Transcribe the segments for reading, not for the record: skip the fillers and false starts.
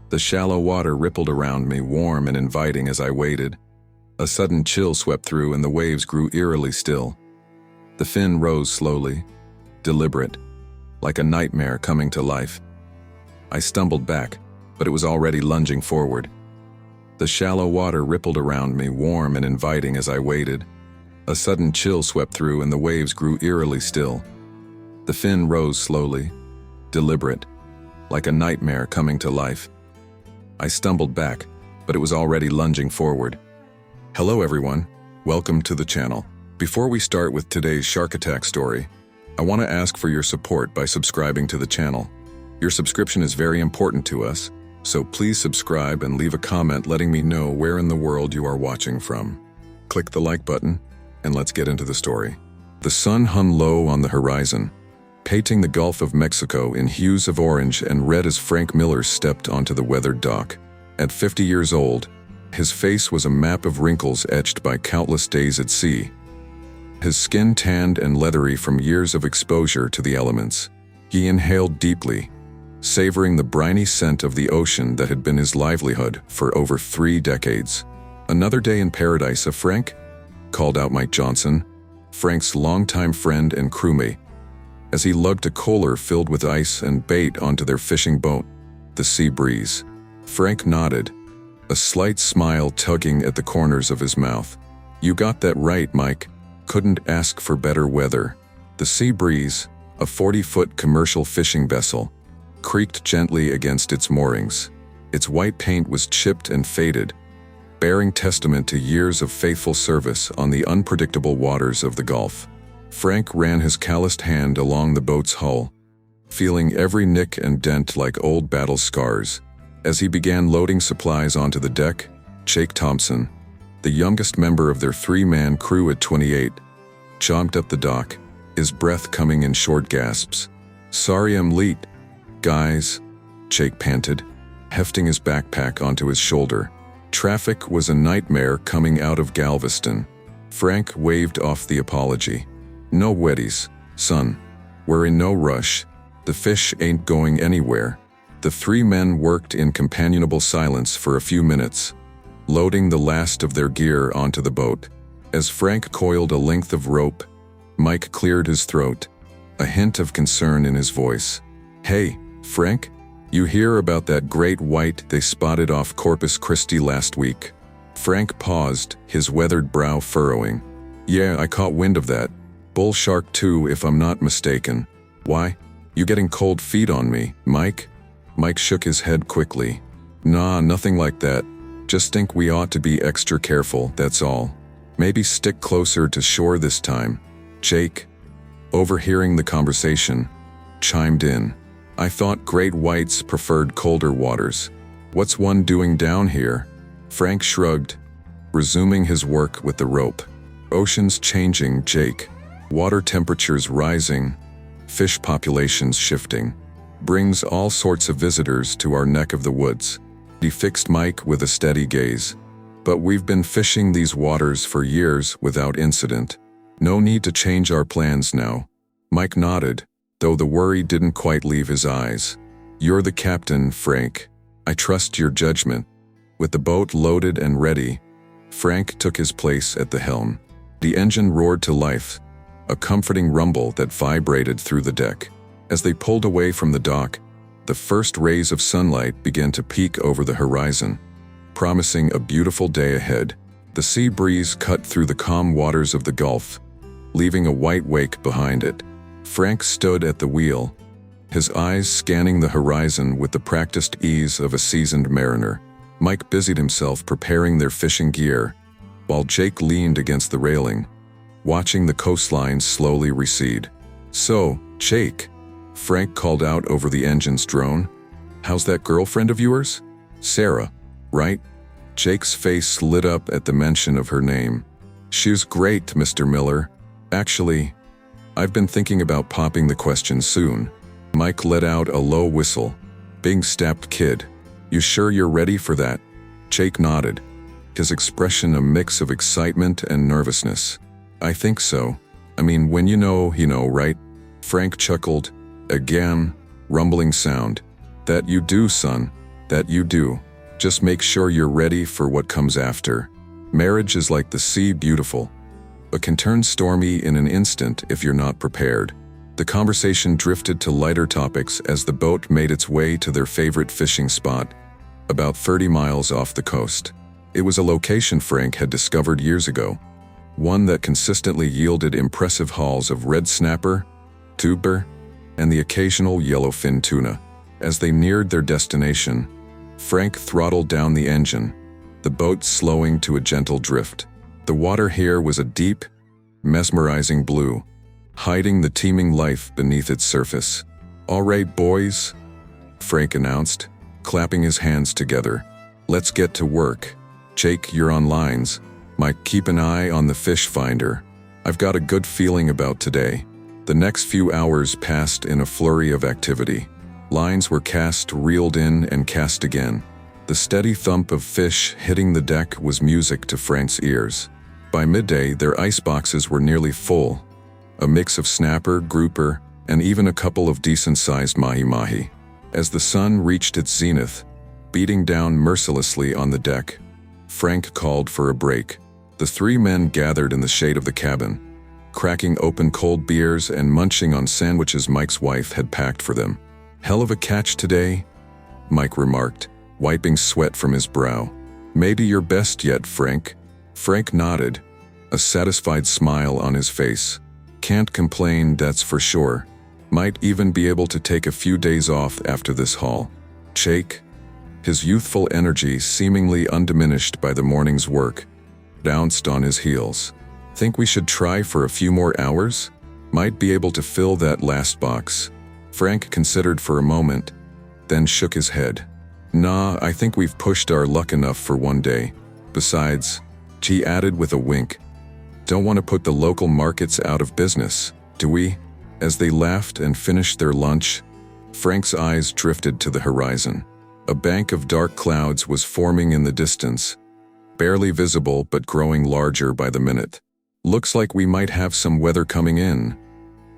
The shallow water rippled around me, warm and inviting as I waited. A sudden chill swept through and the waves grew eerily still. The fin rose slowly, deliberate, like a nightmare coming to life. I stumbled back, but it was already lunging forward. The shallow water rippled around me, warm and inviting as I waited. A sudden chill swept through and the waves grew eerily still. The fin rose slowly, deliberate, like a nightmare coming to life. I stumbled back, but it was already lunging forward. Hello everyone, welcome to the channel. Before we start with today's shark attack story, I want to ask for your support by subscribing to the channel. Your subscription is very important to us, so please subscribe and leave a comment letting me know where in the world you are watching from. Click the like button, and let's get into the story. The sun hung low on the horizon, painting the Gulf of Mexico in hues of orange and red as Frank Miller stepped onto the weathered dock. At 50 years old, his face was a map of wrinkles etched by countless days at sea. His skin tanned and leathery from years of exposure to the elements. He inhaled deeply, savoring the briny scent of the ocean that had been his livelihood for over 3 decades. "Another day in paradise, Frank?" called out Mike Johnson, Frank's longtime friend and crewmate, as he lugged a cooler filled with ice and bait onto their fishing boat, the Sea Breeze. Frank nodded, a slight smile tugging at the corners of his mouth. "You got that right, Mike. Couldn't ask for better weather." The Sea Breeze, a 40-foot commercial fishing vessel, creaked gently against its moorings. Its white paint was chipped and faded, bearing testament to years of faithful service on the unpredictable waters of the Gulf. Frank ran his calloused hand along the boat's hull, feeling every nick and dent like old battle scars. As he began loading supplies onto the deck, Jake Thompson, the youngest member of their 3-man crew at 28, chomped up the dock, his breath coming in short gasps. "Sorry I'm late, guys," Jake panted, hefting his backpack onto his shoulder. Traffic was a nightmare coming out of Galveston. Frank waved off the apology. "No wetties, son. We're in no rush. The fish ain't going anywhere." The 3 men worked in companionable silence for a few minutes, loading the last of their gear onto the boat. As Frank coiled a length of rope, Mike cleared his throat, a hint of concern in his voice. "Hey, Frank, you hear about that great white they spotted off Corpus Christi last week?" Frank paused, his weathered brow furrowing. "Yeah, I caught wind of that. Bull shark too, if I'm not mistaken. Why? You getting cold feet on me, Mike?" Mike shook his head quickly. "Nah, nothing like that. Just think we ought to be extra careful, that's all. Maybe stick closer to shore this time." Jake, overhearing the conversation, chimed in. "I thought great whites preferred colder waters. What's one doing down here?" Frank shrugged, resuming his work with the rope. "Oceans changing, Jake. Water temperatures rising, fish populations shifting. Brings all sorts of visitors to our neck of the woods." He fixed Mike with a steady gaze. "But we've been fishing these waters for years without incident. No need to change our plans now." Mike nodded, though the worry didn't quite leave his eyes. "You're the captain, Frank. I trust your judgment." With the boat loaded and ready, Frank took his place at the helm. The engine roared to life, a comforting rumble that vibrated through the deck. As they pulled away from the dock, the first rays of sunlight began to peek over the horizon, promising a beautiful day ahead. The Sea Breeze cut through the calm waters of the Gulf, leaving a white wake behind it. Frank stood at the wheel, his eyes scanning the horizon with the practiced ease of a seasoned mariner. Mike busied himself preparing their fishing gear, while Jake leaned against the railing, watching the coastline slowly recede. "So, Jake," Frank called out over the engine's drone, "how's that girlfriend of yours? Sarah, right?" Jake's face lit up at the mention of her name. "She's great, Mr. Miller. Actually, I've been thinking about popping the question soon." Mike let out a low whistle. "Big stepped kid. You sure you're ready for that?" Jake nodded, his expression a mix of excitement and nervousness. "I think so. I mean, when you know, right?" Frank chuckled, again, rumbling sound. "That you do, son. That you do. Just make sure you're ready for what comes after. Marriage is like the sea, beautiful, but can turn stormy in an instant if you're not prepared. The conversation drifted to lighter topics as the boat made its way to their favorite fishing spot, about 30 miles off the coast. It was a location Frank had discovered years ago, one that consistently yielded impressive hauls of red snapper, tuber, and the occasional yellowfin tuna. As they neared their destination, Frank throttled down the engine, the boat slowing to a gentle drift. The water here was a deep, mesmerizing blue, hiding the teeming life beneath its surface. "All right, boys," Frank announced, clapping his hands together. "Let's get to work. Jake, you're on lines. Mike, keep an eye on the fish finder. I've got a good feeling about today." The next few hours passed in a flurry of activity. Lines were cast, reeled in, and cast again. The steady thump of fish hitting the deck was music to Frank's ears. By midday, their ice boxes were nearly full, a mix of snapper, grouper, and even a couple of decent-sized mahi-mahi. As the sun reached its zenith, beating down mercilessly on the deck, Frank called for a break. The three men gathered in the shade of the cabin, cracking open cold beers and munching on sandwiches Mike's wife had packed for them. "Hell of a catch today," Mike remarked, wiping sweat from his brow. "Maybe your best yet, Frank." Frank nodded, a satisfied smile on his face. "Can't complain, that's for sure. Might even be able to take a few days off after this haul." Jake, his youthful energy seemingly undiminished by the morning's work, bounced on his heels. "Think we should try for a few more hours? Might be able to fill that last box." Frank considered for a moment, then shook his head. "Nah, I think we've pushed our luck enough for one day. Besides," he added with a wink, "don't want to put the local markets out of business, do we?" As they laughed and finished their lunch, Frank's eyes drifted to the horizon. A bank of dark clouds was forming in the distance, barely visible but growing larger by the minute. "Looks like we might have some weather coming in,"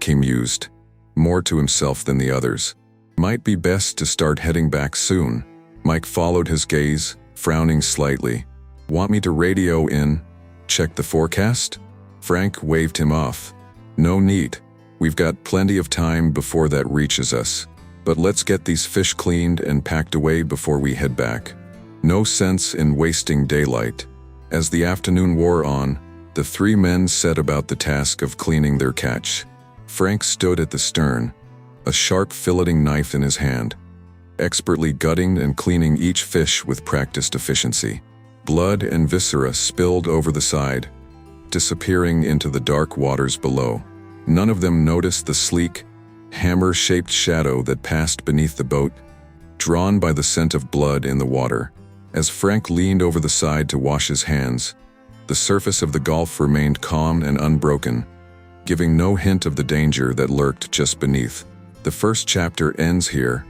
he mused, more to himself than the others. "Might be best to start heading back soon." Mike followed his gaze, frowning slightly. "Want me to radio in? Check the forecast?" Frank waved him off. "No need. We've got plenty of time before that reaches us. But let's get these fish cleaned and packed away before we head back. No sense in wasting daylight." As the afternoon wore on, the three men set about the task of cleaning their catch. Frank stood at the stern, a sharp filleting knife in his hand, expertly gutting and cleaning each fish with practiced efficiency. Blood and viscera spilled over the side, disappearing into the dark waters below. None of them noticed the sleek, hammer-shaped shadow that passed beneath the boat, drawn by the scent of blood in the water. As Frank leaned over the side to wash his hands, the surface of the Gulf remained calm and unbroken, giving no hint of the danger that lurked just beneath. The first chapter ends here,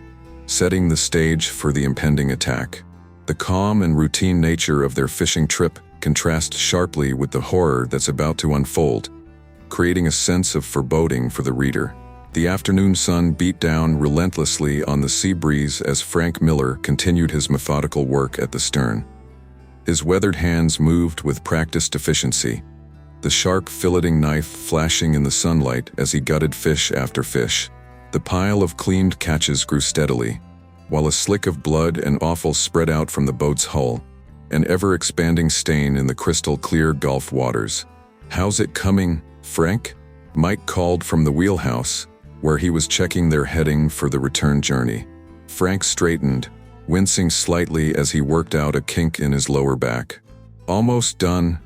setting the stage for the impending attack. The calm and routine nature of their fishing trip contrasts sharply with the horror that's about to unfold, creating a sense of foreboding for the reader. The afternoon sun beat down relentlessly on the sea breeze as Frank Miller continued his methodical work at the stern. His weathered hands moved with practiced efficiency, the sharp filleting knife flashing in the sunlight as he gutted fish after fish. The pile of cleaned catches grew steadily, while a slick of blood and offal spread out from the boat's hull, an ever-expanding stain in the crystal-clear Gulf waters. "How's it coming, Frank?" Mike called from the wheelhouse, where he was checking their heading for the return journey. Frank straightened, wincing slightly as he worked out a kink in his lower back. "Almost done,"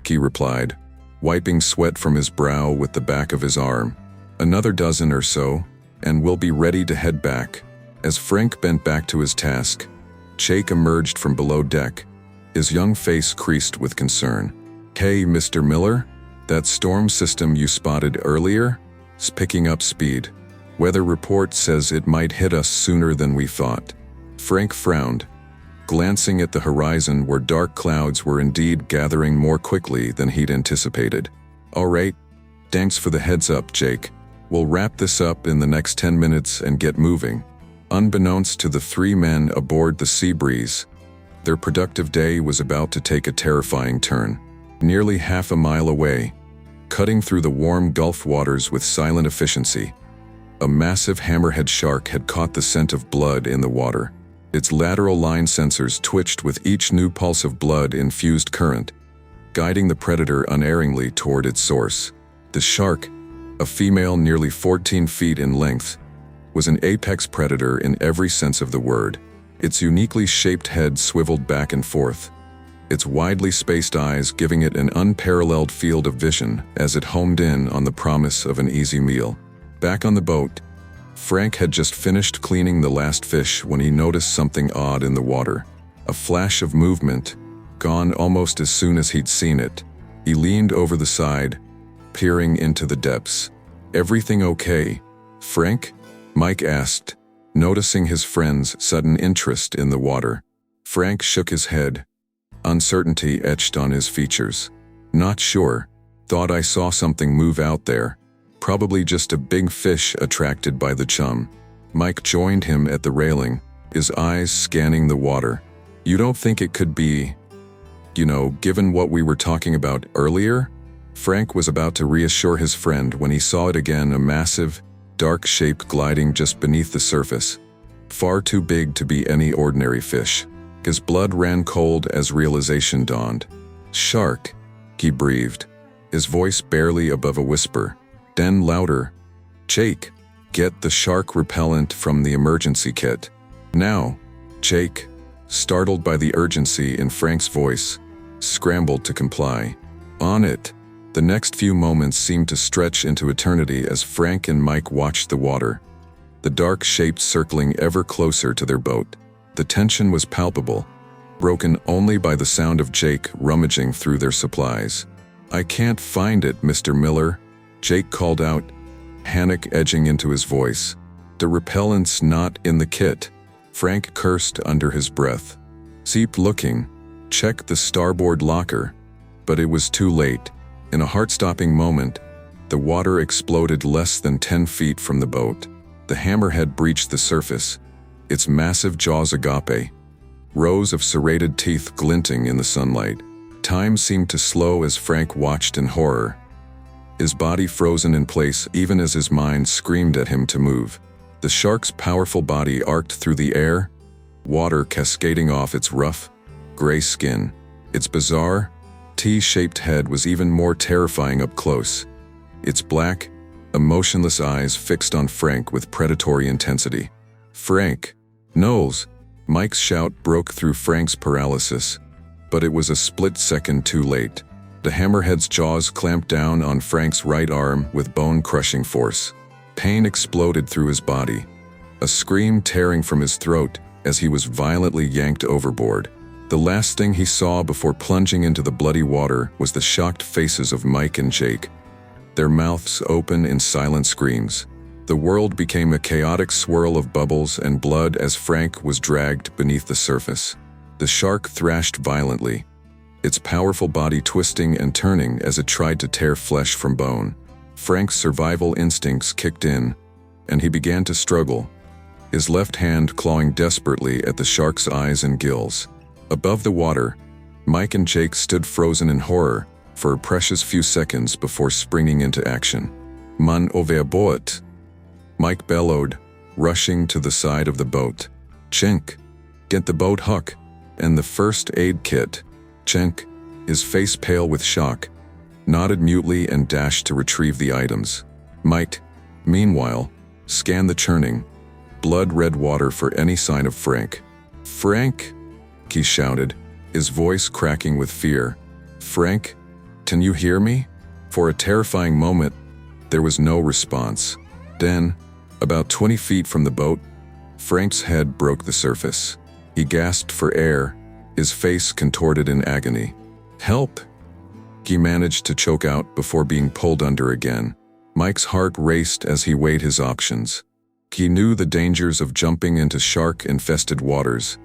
he replied, wiping sweat from his brow with the back of his arm. "Another dozen or so, and we'll be ready to head back." As Frank bent back to his task, Jake emerged from below deck, his young face creased with concern. "Hey, Mr. Miller, that storm system you spotted earlier? It's picking up speed. Weather report says it might hit us sooner than we thought." Frank frowned, glancing at the horizon where dark clouds were indeed gathering more quickly than he'd anticipated. "All right, thanks for the heads up, Jake. We'll wrap this up in the next 10 minutes and get moving." Unbeknownst to the three men aboard the Seabreeze, their productive day was about to take a terrifying turn. Nearly half a mile away, cutting through the warm Gulf waters with silent efficiency, a massive hammerhead shark had caught the scent of blood in the water. Its lateral line sensors twitched with each new pulse of blood-infused current, guiding the predator unerringly toward its source. The shark, a female nearly 14 feet in length, was an apex predator in every sense of the word. Its uniquely shaped head swiveled back and forth, its widely spaced eyes giving it an unparalleled field of vision as it homed in on the promise of an easy meal. Back on the boat, Frank had just finished cleaning the last fish when he noticed something odd in the water. A flash of movement, gone almost as soon as he'd seen it. He leaned over the side, peering into the depths. "Everything okay, Frank?" Mike asked, noticing his friend's sudden interest in the water. Frank shook his head, uncertainty etched on his features. "Not sure. Thought I saw something move out there. Probably just a big fish attracted by the chum." Mike joined him at the railing, his eyes scanning the water. "You don't think it could be, given what we were talking about earlier?" Frank was about to reassure his friend when he saw it again, a massive, dark shape gliding just beneath the surface. Far too big to be any ordinary fish. His blood ran cold as realization dawned. "Shark," he breathed, his voice barely above a whisper. Then louder, "Jake, get the shark repellent from the emergency kit. Now." Jake, startled by the urgency in Frank's voice, scrambled to comply. "On it." The next few moments seemed to stretch into eternity as Frank and Mike watched the water, the dark shape circling ever closer to their boat. The tension was palpable, broken only by the sound of Jake rummaging through their supplies. "I can't find it, Mr. Miller," Jake called out, panic edging into his voice. "The repellent's not in the kit." Frank cursed under his breath. "Keep looking. Check the starboard locker." But it was too late. In a heart-stopping moment, the water exploded less than 10 feet from the boat. The hammerhead breached the surface, its massive jaws agape, rows of serrated teeth glinting in the sunlight. Time seemed to slow as Frank watched in horror, his body frozen in place even as his mind screamed at him to move. The shark's powerful body arced through the air, water cascading off its rough, gray skin. Its bizarre, T-shaped head was even more terrifying up close, its black, emotionless eyes fixed on Frank with predatory intensity. "Frank!" "Knowles!" Mike's shout broke through Frank's paralysis, but it was a split second too late. The hammerhead's jaws clamped down on Frank's right arm with bone-crushing force. Pain exploded through his body, a scream tearing from his throat as he was violently yanked overboard. The last thing he saw before plunging into the bloody water was the shocked faces of Mike and Jake, their mouths open in silent screams. The world became a chaotic swirl of bubbles and blood as Frank was dragged beneath the surface. The shark thrashed violently, its powerful body twisting and turning as it tried to tear flesh from bone. Frank's survival instincts kicked in, and he began to struggle, his left hand clawing desperately at the shark's eyes and gills. Above the water, Mike and Jake stood frozen in horror for a precious few seconds before springing into action. "Man overboard!" Mike bellowed, rushing to the side of the boat. "Chink, get the boat hook and the first aid kit." Cenk, his face pale with shock, nodded mutely and dashed to retrieve the items. Mike, meanwhile, scanned the churning, blood-red water for any sign of Frank. "Frank!" he shouted, his voice cracking with fear. "Frank, can you hear me?" For a terrifying moment, there was no response. Then, about 20 feet from the boat, Frank's head broke the surface. He gasped for air, his face contorted in agony. "Help!" he managed to choke out before being pulled under again. Mike's heart raced as he weighed his options. He knew the dangers of jumping into shark-infested waters,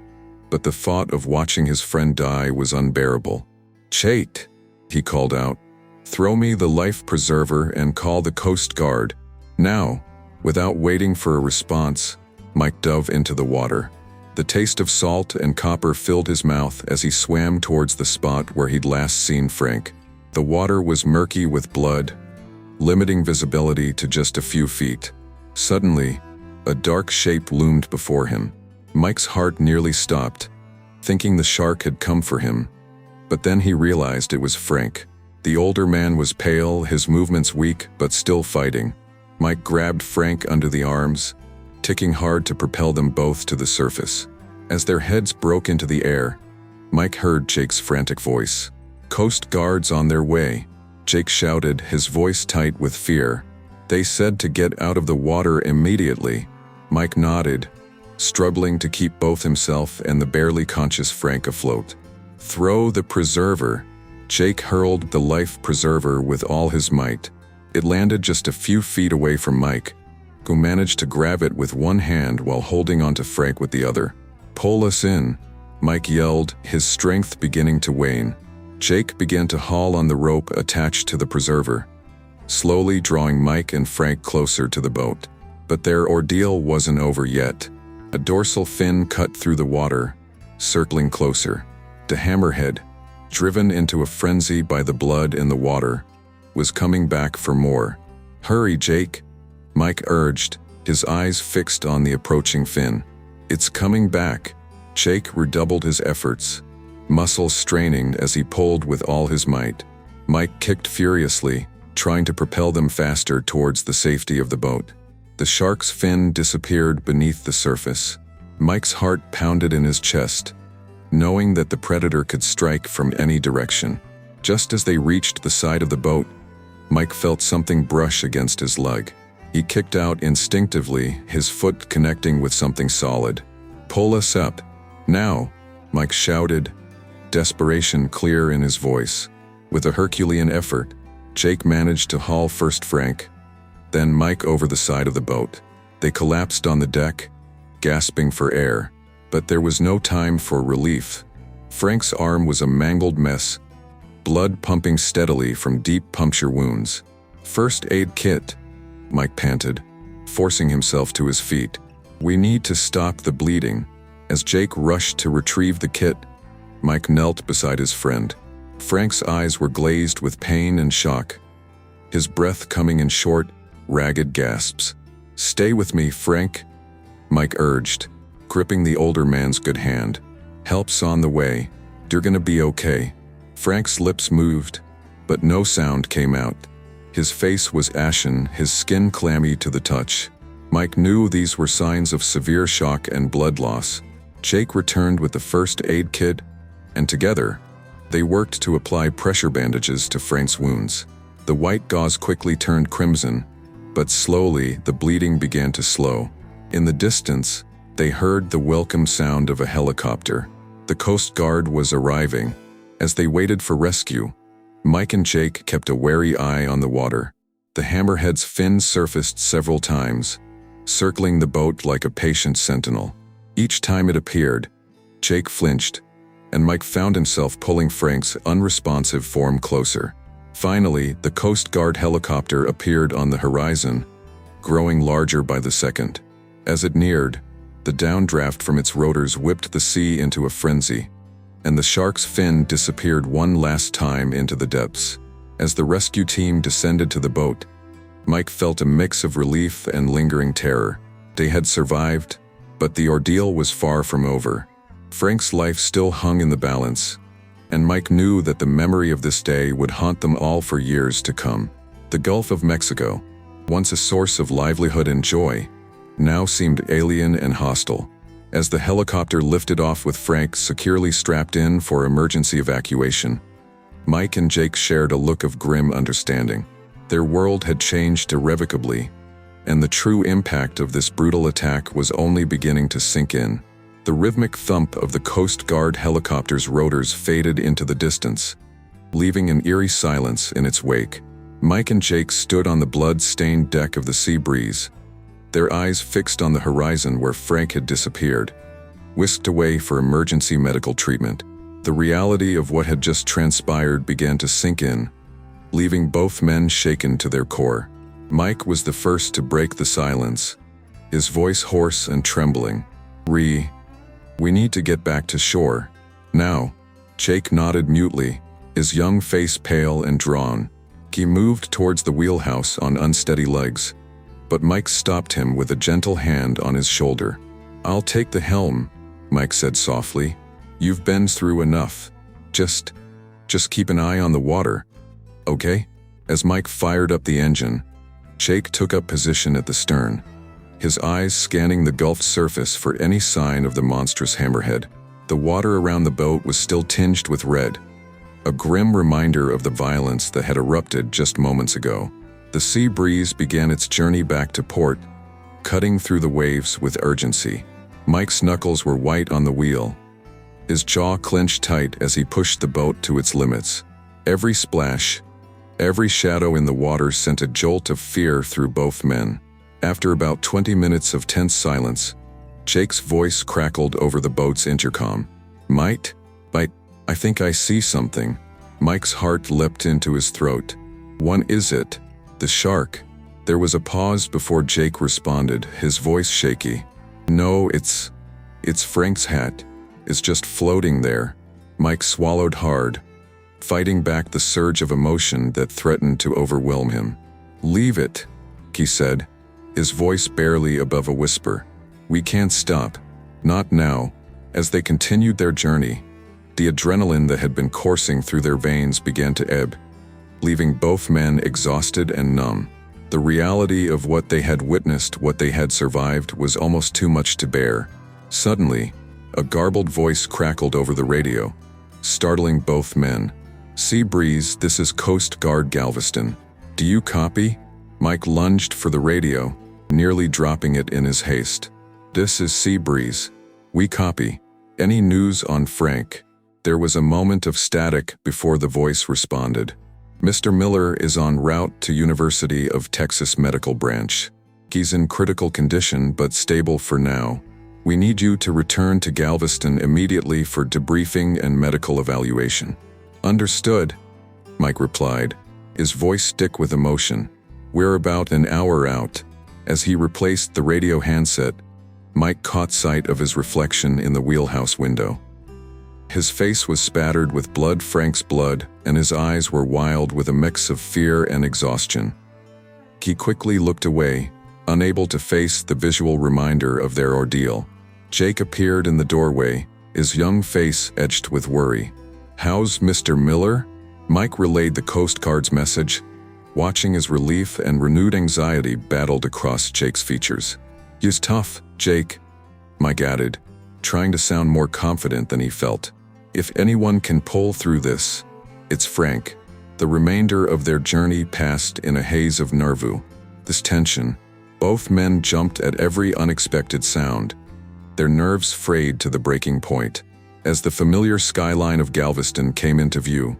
but the thought of watching his friend die was unbearable. "Chait!" he called out. "Throw me the life preserver and call the Coast Guard. Now!" Without waiting for a response, Mike dove into the water. The taste of salt and copper filled his mouth as he swam towards the spot where he'd last seen Frank. The water was murky with blood, limiting visibility to just a few feet. Suddenly, a dark shape loomed before him. Mike's heart nearly stopped, thinking the shark had come for him. But then he realized it was Frank. The older man was pale, his movements weak, but still fighting. Mike grabbed Frank under the arms, ticking hard to propel them both to the surface. As their heads broke into the air, Mike heard Jake's frantic voice. "Coast Guard's on their way," Jake shouted, his voice tight with fear. "They said to get out of the water immediately." Mike nodded, struggling to keep both himself and the barely conscious Frank afloat. "Throw the preserver." Jake hurled the life preserver with all his might. It landed just a few feet away from Mike, who managed to grab it with one hand while holding onto Frank with the other. "Pull us in," Mike yelled, his strength beginning to wane. Jake began to haul on the rope attached to the preserver, slowly drawing Mike and Frank closer to the boat. But their ordeal wasn't over yet. A dorsal fin cut through the water, circling closer. The hammerhead, driven into a frenzy by the blood in the water, was coming back for more. "Hurry, Jake," Mike urged, his eyes fixed on the approaching fin. "It's coming back." Jake redoubled his efforts, muscles straining as he pulled with all his might. Mike kicked furiously, trying to propel them faster towards the safety of the boat. The shark's fin disappeared beneath the surface. Mike's heart pounded in his chest, knowing that the predator could strike from any direction. Just as they reached the side of the boat, Mike felt something brush against his leg. He kicked out instinctively, his foot connecting with something solid. "Pull us up, now," Mike shouted, desperation clear in his voice. With a Herculean effort, Jake managed to haul first Frank, then Mike over the side of the boat. They collapsed on the deck, gasping for air. But there was no time for relief. Frank's arm was a mangled mess, blood pumping steadily from deep puncture wounds. "First aid kit," Mike panted, forcing himself to his feet. "We need to stop the bleeding." As Jake rushed to retrieve the kit, Mike knelt beside his friend. Frank's eyes were glazed with pain and shock, his breath coming in short, ragged gasps. "Stay with me, Frank," Mike urged, gripping the older man's good hand. "Help's on the way. You're gonna be okay." Frank's lips moved, but no sound came out. His face was ashen, his skin clammy to the touch. Mike knew these were signs of severe shock and blood loss. Jake returned with the first aid kit, and together, they worked to apply pressure bandages to Frank's wounds. The white gauze quickly turned crimson, but slowly the bleeding began to slow. In the distance, they heard the welcome sound of a helicopter. The Coast Guard was arriving. As they waited for rescue, Mike and Jake kept a wary eye on the water. The hammerhead's fin surfaced several times, circling the boat like a patient sentinel. Each time it appeared, Jake flinched, and Mike found himself pulling Frank's unresponsive form closer. Finally, the Coast Guard helicopter appeared on the horizon, growing larger by the second. As it neared, the downdraft from its rotors whipped the sea into a frenzy, and the shark's fin disappeared one last time into the depths. As the rescue team descended to the boat, Mike felt a mix of relief and lingering terror. They had survived, but the ordeal was far from over. Frank's life still hung in the balance, and Mike knew that the memory of this day would haunt them all for years to come. The Gulf of Mexico, once a source of livelihood and joy, now seemed alien and hostile. As the helicopter lifted off with Frank securely strapped in for emergency evacuation, Mike and Jake shared a look of grim understanding. Their world had changed irrevocably, and the true impact of this brutal attack was only beginning to sink in. The rhythmic thump of the Coast Guard helicopter's rotors faded into the distance, leaving an eerie silence in its wake. Mike and Jake stood on the blood-stained deck of the Sea Breeze, their eyes fixed on the horizon where Frank had disappeared, whisked away for emergency medical treatment. The reality of what had just transpired began to sink in, leaving both men shaken to their core. Mike was the first to break the silence, his voice hoarse and trembling. We need to get back to shore. Now. Jake nodded mutely, his young face pale and drawn. He moved towards the wheelhouse on unsteady legs, but Mike stopped him with a gentle hand on his shoulder. "I'll take the helm," Mike said softly. "You've been through enough. Just keep an eye on the water, okay?" As Mike fired up the engine, Jake took up position at the stern, his eyes scanning the Gulf's surface for any sign of the monstrous hammerhead. The water around the boat was still tinged with red, a grim reminder of the violence that had erupted just moments ago. The sea breeze began its journey back to port, cutting through the waves with urgency. Mike's knuckles were white on the wheel, his jaw clenched tight as he pushed the boat to its limits. Every splash, every shadow in the water sent a jolt of fear through both men. After about 20 minutes of tense silence, Jake's voice crackled over the boat's intercom. "Mike? I think I see something." Mike's heart leapt into his throat. "What is it?" "The shark." There was a pause before Jake responded, his voice shaky. "No, it's Frank's hat. It's just floating there." Mike swallowed hard, fighting back the surge of emotion that threatened to overwhelm him. "Leave it," he said, his voice barely above a whisper. "We can't stop. Not now." As they continued their journey, the adrenaline that had been coursing through their veins began to ebb, leaving both men exhausted and numb. The reality of what they had witnessed, what they had survived, was almost too much to bear. Suddenly, a garbled voice crackled over the radio, startling both men. "Sea Breeze, this is Coast Guard Galveston. Do you copy?" Mike lunged for the radio, nearly dropping it in his haste. "This is Sea Breeze. We copy. Any news on Frank?" There was a moment of static before the voice responded. "Mr. Miller is en route to University of Texas Medical Branch. He's in critical condition but stable for now. We need you to return to Galveston immediately for debriefing and medical evaluation." "Understood," Mike replied, his voice thick with emotion. "We're about an hour out." As he replaced the radio handset, Mike caught sight of his reflection in the wheelhouse window. His face was spattered with blood, Frank's blood, and his eyes were wild with a mix of fear and exhaustion. He quickly looked away, unable to face the visual reminder of their ordeal. Jake appeared in the doorway, his young face etched with worry. "How's Mr. Miller?" Mike relayed the Coast Guard's message, watching as relief and renewed anxiety battled across Jake's features. "He's tough, Jake," Mike added, trying to sound more confident than he felt. "If anyone can pull through this, it's Frank." The remainder of their journey passed in a haze of nervous tension. Both men jumped at every unexpected sound, their nerves frayed to the breaking point. As the familiar skyline of Galveston came into view,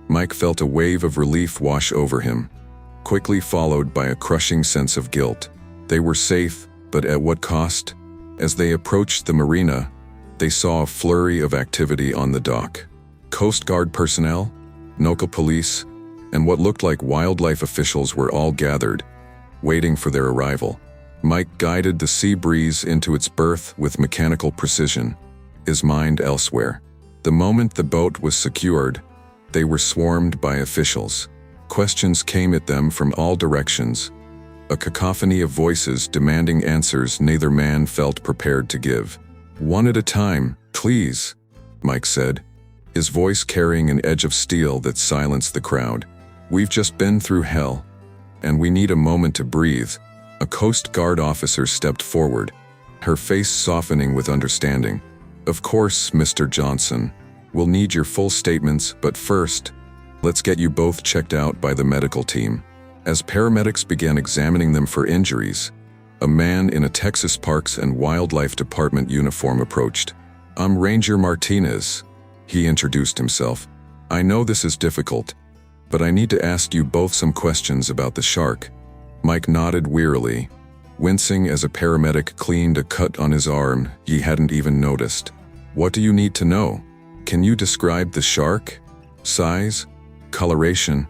Mike felt a wave of relief wash over him, quickly followed by a crushing sense of guilt. They were safe, but at what cost? As they approached the marina, they saw a flurry of activity on the dock. Coast Guard personnel, local police, and what looked like wildlife officials were all gathered, waiting for their arrival. Mike guided the Sea Breeze into its berth with mechanical precision, his mind elsewhere. The moment the boat was secured, they were swarmed by officials. Questions came at them from all directions, a cacophony of voices demanding answers neither man felt prepared to give. "One at a time, please," Mike said, his voice carrying an edge of steel that silenced the crowd. "We've just been through hell, and we need a moment to breathe." A Coast Guard officer stepped forward, her face softening with understanding. "Of course, Mr. Johnson. We'll need your full statements, but first, let's get you both checked out by the medical team." As paramedics began examining them for injuries, a man in a Texas Parks and Wildlife Department uniform approached. "I'm Ranger Martinez," he introduced himself. "I know this is difficult, but I need to ask you both some questions about the shark." Mike nodded wearily, wincing as a paramedic cleaned a cut on his arm he hadn't even noticed. "What do you need to know? Can you describe the shark? Size? Coloration?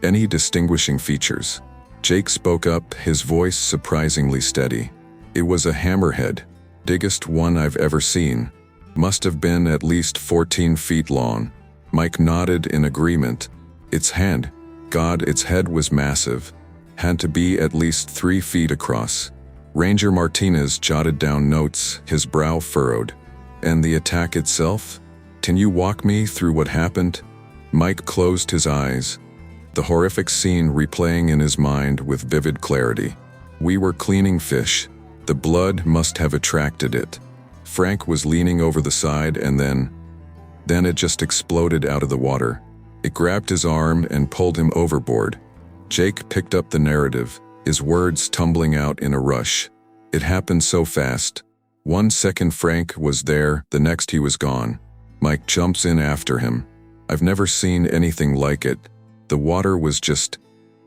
Any distinguishing features?" Jake spoke up, his voice surprisingly steady. It was a hammerhead, biggest one I've ever seen. Must have been at least 14 feet long. Mike nodded in agreement. Its head was massive. Had to be at least 3 feet across. Ranger Martinez jotted down notes, his brow furrowed. And the attack itself? Can you walk me through what happened? Mike closed his eyes, the horrific scene replaying in his mind with vivid clarity. We were cleaning fish. The blood must have attracted it. Frank was leaning over the side and then it just exploded out of the water. It grabbed his arm and pulled him overboard. Jake picked up the narrative, his words tumbling out in a rush. It happened so fast. 1 second Frank was there, the next he was gone. Mike jumps in after him. I've never seen anything like it. The water was just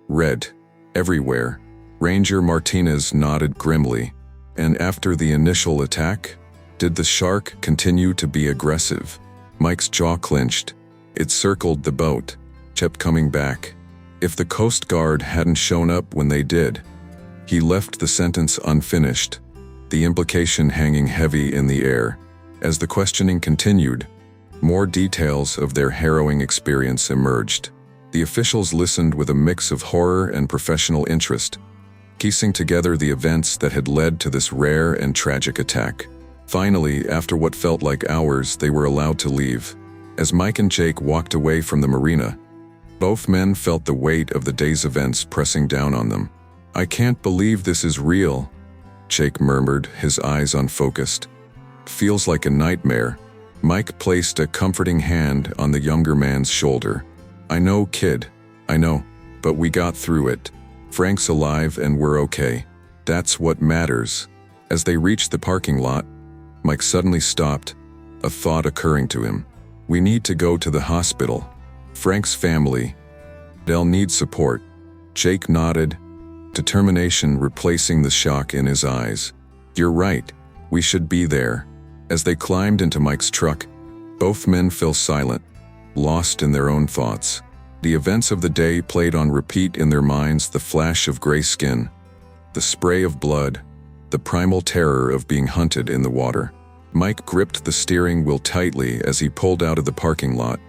red, everywhere. Ranger Martinez nodded grimly. And after the initial attack, did the shark continue to be aggressive? Mike's jaw clenched. It circled the boat, kept coming back. If the Coast Guard hadn't shown up when they did, he left the sentence unfinished, the implication hanging heavy in the air. As the questioning continued, more details of their harrowing experience emerged. The officials listened with a mix of horror and professional interest, piecing together the events that had led to this rare and tragic attack. Finally, after what felt like hours, they were allowed to leave. As Mike and Jake walked away from the marina, both men felt the weight of the day's events pressing down on them. I can't believe this is real, Jake murmured, his eyes unfocused. Feels like a nightmare. Mike placed a comforting hand on the younger man's shoulder. I know, kid. I know. But we got through it. Frank's alive and we're okay. That's what matters. As they reached the parking lot, Mike suddenly stopped, a thought occurring to him. We need to go to the hospital. Frank's family. They'll need support. Jake nodded, determination replacing the shock in his eyes. You're right. We should be there. As they climbed into Mike's truck, both men fell silent, lost in their own thoughts. The events of the day played on repeat in their minds, the flash of gray skin, the spray of blood, the primal terror of being hunted in the water. Mike gripped the steering wheel tightly as he pulled out of the parking lot,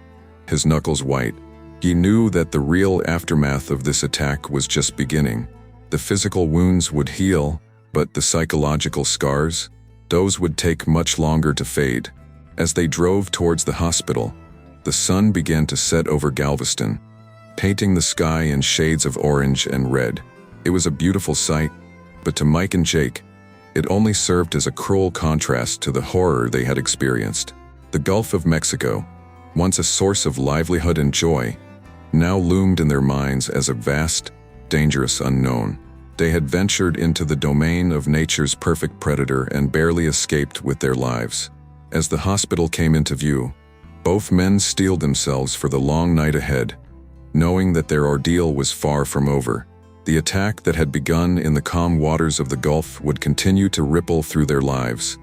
his knuckles white. He knew that the real aftermath of this attack was just beginning. The physical wounds would heal, but the psychological scars, those would take much longer to fade. As they drove towards the hospital, the sun began to set over Galveston, painting the sky in shades of orange and red. It was a beautiful sight, but to Mike and Jake, it only served as a cruel contrast to the horror they had experienced. The Gulf of Mexico, once a source of livelihood and joy, now loomed in their minds as a vast, dangerous unknown. They had ventured into the domain of nature's perfect predator and barely escaped with their lives. As the hospital came into view, both men steeled themselves for the long night ahead, knowing that their ordeal was far from over. The attack that had begun in the calm waters of the Gulf would continue to ripple through their lives,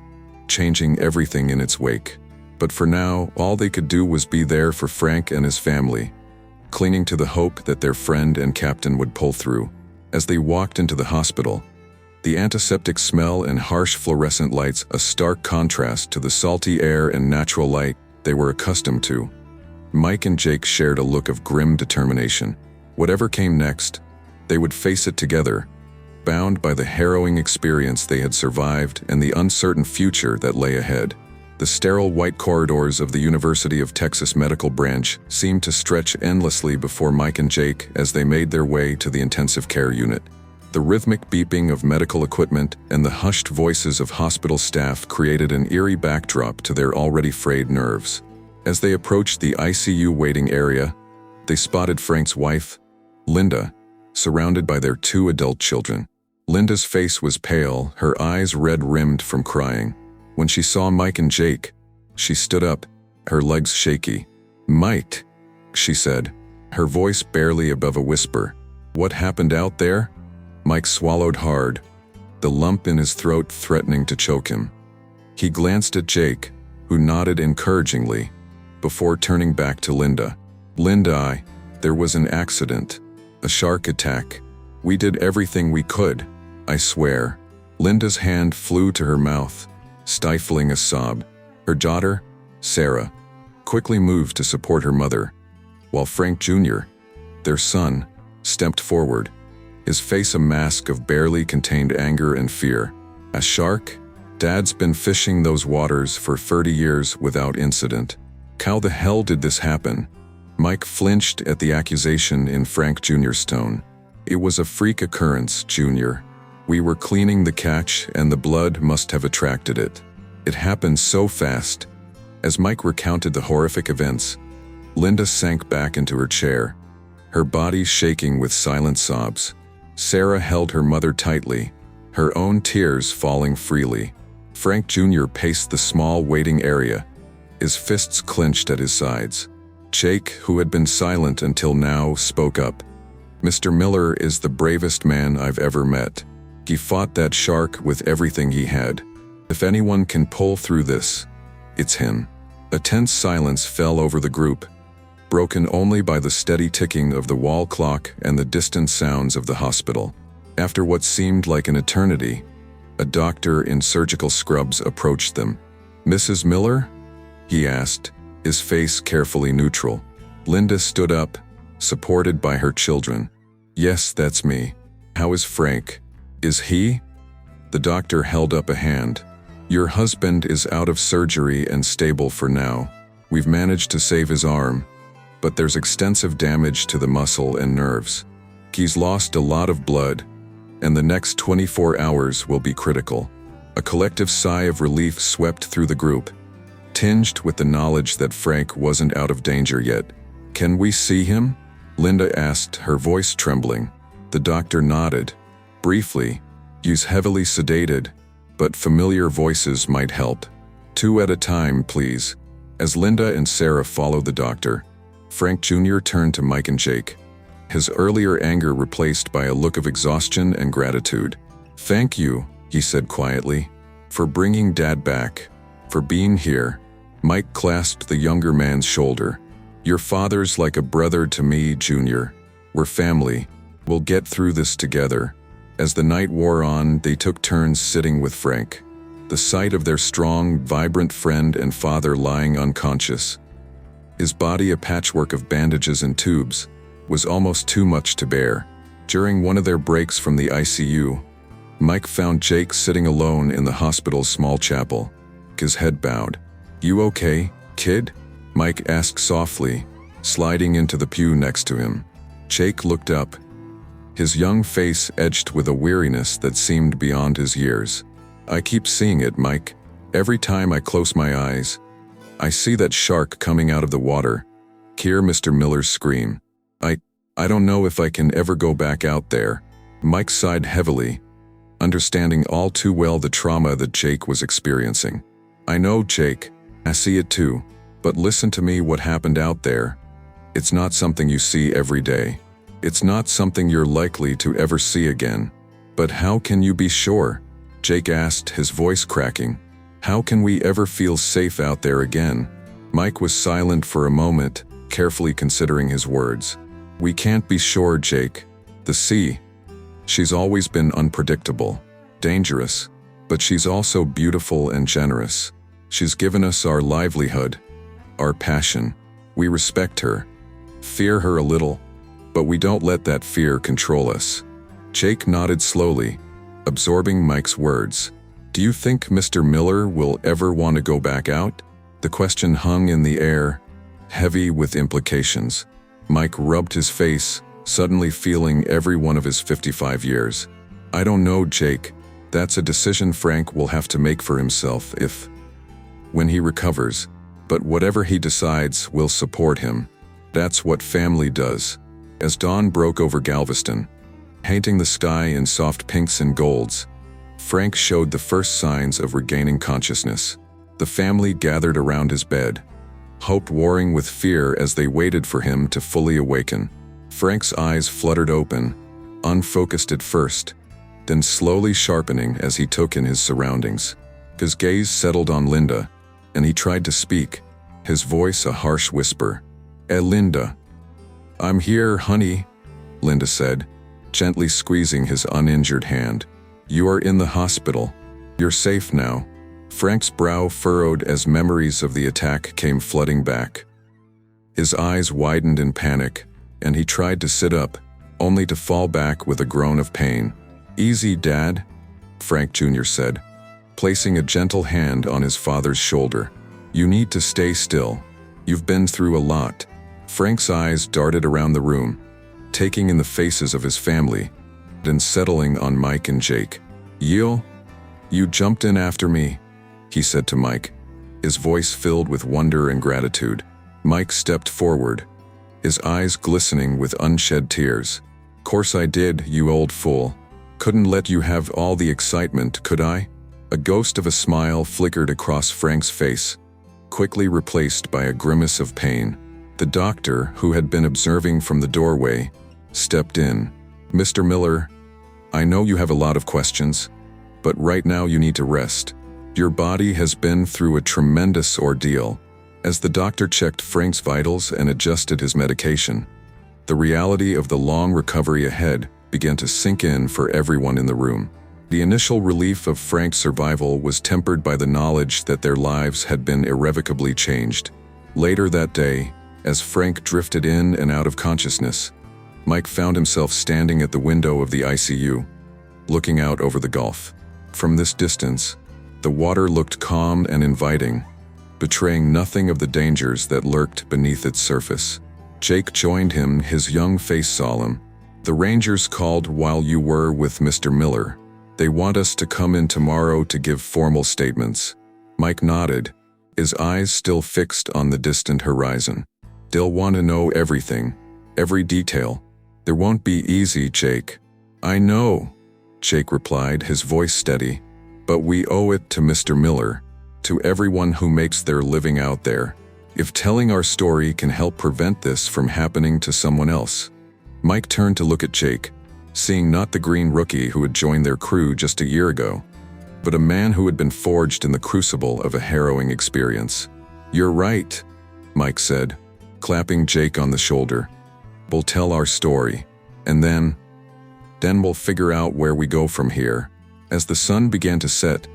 changing everything in its wake. But for now, all they could do was be there for Frank and his family, clinging to the hope that their friend and captain would pull through. As they walked into the hospital, the antiseptic smell and harsh fluorescent lights, a stark contrast to the salty air and natural light they were accustomed to. Mike and Jake shared a look of grim determination. Whatever came next, they would face it together, bound by the harrowing experience they had survived and the uncertain future that lay ahead. The sterile white corridors of the University of Texas Medical Branch seemed to stretch endlessly before Mike and Jake as they made their way to the intensive care unit. The rhythmic beeping of medical equipment and the hushed voices of hospital staff created an eerie backdrop to their already frayed nerves. As they approached the ICU waiting area, they spotted Frank's wife, Linda, surrounded by their 2 adult children. Linda's face was pale, her eyes red-rimmed from crying. When she saw Mike and Jake, she stood up, her legs shaky. "Mike," she said, her voice barely above a whisper. "What happened out there?" Mike swallowed hard, the lump in his throat threatening to choke him. He glanced at Jake, who nodded encouragingly, before turning back to Linda. "Linda, there was an accident. A shark attack. We did everything we could, I swear." Linda's hand flew to her mouth, stifling a sob. Her daughter, Sarah, quickly moved to support her mother, while Frank Jr., their son, stepped forward, his face a mask of barely contained anger and fear. A shark? Dad's been fishing those waters for 30 years without incident. How the hell did this happen? Mike flinched at the accusation in Frank Jr.'s tone. It was a freak occurrence, Junior. We were cleaning the catch and the blood must have attracted it. It happened so fast. As Mike recounted the horrific events, Linda sank back into her chair, her body shaking with silent sobs. Sarah held her mother tightly, her own tears falling freely. Frank Jr. paced the small waiting area, his fists clenched at his sides. Jake, who had been silent until now, spoke up. Mr. Miller is the bravest man I've ever met. He fought that shark with everything he had. If anyone can pull through this, it's him. A tense silence fell over the group, broken only by the steady ticking of the wall clock and the distant sounds of the hospital. After what seemed like an eternity, a doctor in surgical scrubs approached them. "Mrs. Miller?" he asked, his face carefully neutral. Linda stood up, supported by her children. "Yes, that's me. How is Frank? Is he?" The doctor held up a hand. "Your husband is out of surgery and stable for now. We've managed to save his arm, but there's extensive damage to the muscle and nerves. He's lost a lot of blood, and the next 24 hours will be critical." A collective sigh of relief swept through the group, tinged with the knowledge that Frank wasn't out of danger yet. "Can we see him?" Linda asked, her voice trembling. The doctor nodded. Briefly. "He's heavily sedated, but familiar voices might help. 2 at a time, please." As Linda and Sarah followed the doctor, Frank Jr. turned to Mike and Jake, his earlier anger replaced by a look of exhaustion and gratitude. "Thank you," he said quietly, "for bringing Dad back, for being here." Mike clasped the younger man's shoulder. "Your father's like a brother to me, Junior. We're family. We'll get through this together." As the night wore on, they took turns sitting with Frank. The sight of their strong, vibrant friend and father lying unconscious, his body a patchwork of bandages and tubes, was almost too much to bear. During one of their breaks from the ICU, Mike found Jake sitting alone in the hospital's small chapel, his head bowed. "You okay, kid?" Mike asked softly, sliding into the pew next to him. Jake looked up, his young face edged with a weariness that seemed beyond his years. "I keep seeing it, Mike. Every time I close my eyes, I see that shark coming out of the water. Hear Mr. Miller's scream. I don't know if I can ever go back out there." Mike sighed heavily, understanding all too well the trauma that Jake was experiencing. "I know, Jake. I see it too. But listen to me, what happened out there. It's not something you see every day. It's not something you're likely to ever see again." "But how can you be sure?" Jake asked, his voice cracking. "How can we ever feel safe out there again?" Mike was silent for a moment, carefully considering his words. "We can't be sure, Jake. The sea, she's always been unpredictable, dangerous, but she's also beautiful and generous. She's given us our livelihood, our passion. We respect her, fear her a little, but we don't let that fear control us." Jake nodded slowly, absorbing Mike's words. "Do you think Mr. Miller will ever want to go back out?" The question hung in the air, heavy with implications. Mike rubbed his face, suddenly feeling every one of his 55 years. "I don't know, Jake. That's a decision Frank will have to make for himself when he recovers. But whatever he decides, we'll support him. That's what family does." As dawn broke over Galveston, painting the sky in soft pinks and golds, Frank showed the first signs of regaining consciousness. The family gathered around his bed, hope warring with fear as they waited for him to fully awaken. Frank's eyes fluttered open, unfocused at first, then slowly sharpening as he took in his surroundings. His gaze settled on Linda, and he tried to speak, his voice a harsh whisper. Linda." "I'm here, honey," Linda said, gently squeezing his uninjured hand. You are in the hospital. You're safe now." Frank's brow furrowed as memories of the attack came flooding back. His eyes widened in panic, and he tried to sit up, only to fall back with a groan of pain. "Easy, Dad," Frank Jr. said, placing a gentle hand on his father's shoulder. "You need to stay still. You've been through a lot." Frank's eyes darted around the room, taking in the faces of his family, then settling on Mike and Jake. "You jumped in after me," he said to Mike, his voice filled with wonder and gratitude. Mike stepped forward, his eyes glistening with unshed tears. "Course I did, you old fool. Couldn't let you have all the excitement, could I?" A ghost of a smile flickered across Frank's face, quickly replaced by a grimace of pain. The doctor, who had been observing from the doorway, stepped in. "Mr. Miller, I know you have a lot of questions, but right now you need to rest. Your body has been through a tremendous ordeal." As the doctor checked Frank's vitals and adjusted his medication, the reality of the long recovery ahead began to sink in for everyone in the room. The initial relief of Frank's survival was tempered by the knowledge that their lives had been irrevocably changed. Later that day, as Frank drifted in and out of consciousness, Mike found himself standing at the window of the ICU, looking out over the Gulf. From this distance, the water looked calm and inviting, betraying nothing of the dangers that lurked beneath its surface. Jake joined him, his young face solemn. "The Rangers called while you were with Mr. Miller. They want us to come in tomorrow to give formal statements." Mike nodded, his eyes still fixed on the distant horizon. "They'll want to know everything, every detail. There won't be easy, Jake." "I know," Jake replied, his voice steady. "But we owe it to Mr. Miller, to everyone who makes their living out there. If telling our story can help prevent this from happening to someone else." Mike turned to look at Jake, seeing not the green rookie who had joined their crew just a year ago, but a man who had been forged in the crucible of a harrowing experience. "You're right," Mike said, clapping Jake on the shoulder. "We'll tell our story, and then we'll figure out where we go from here." As the sun began to set,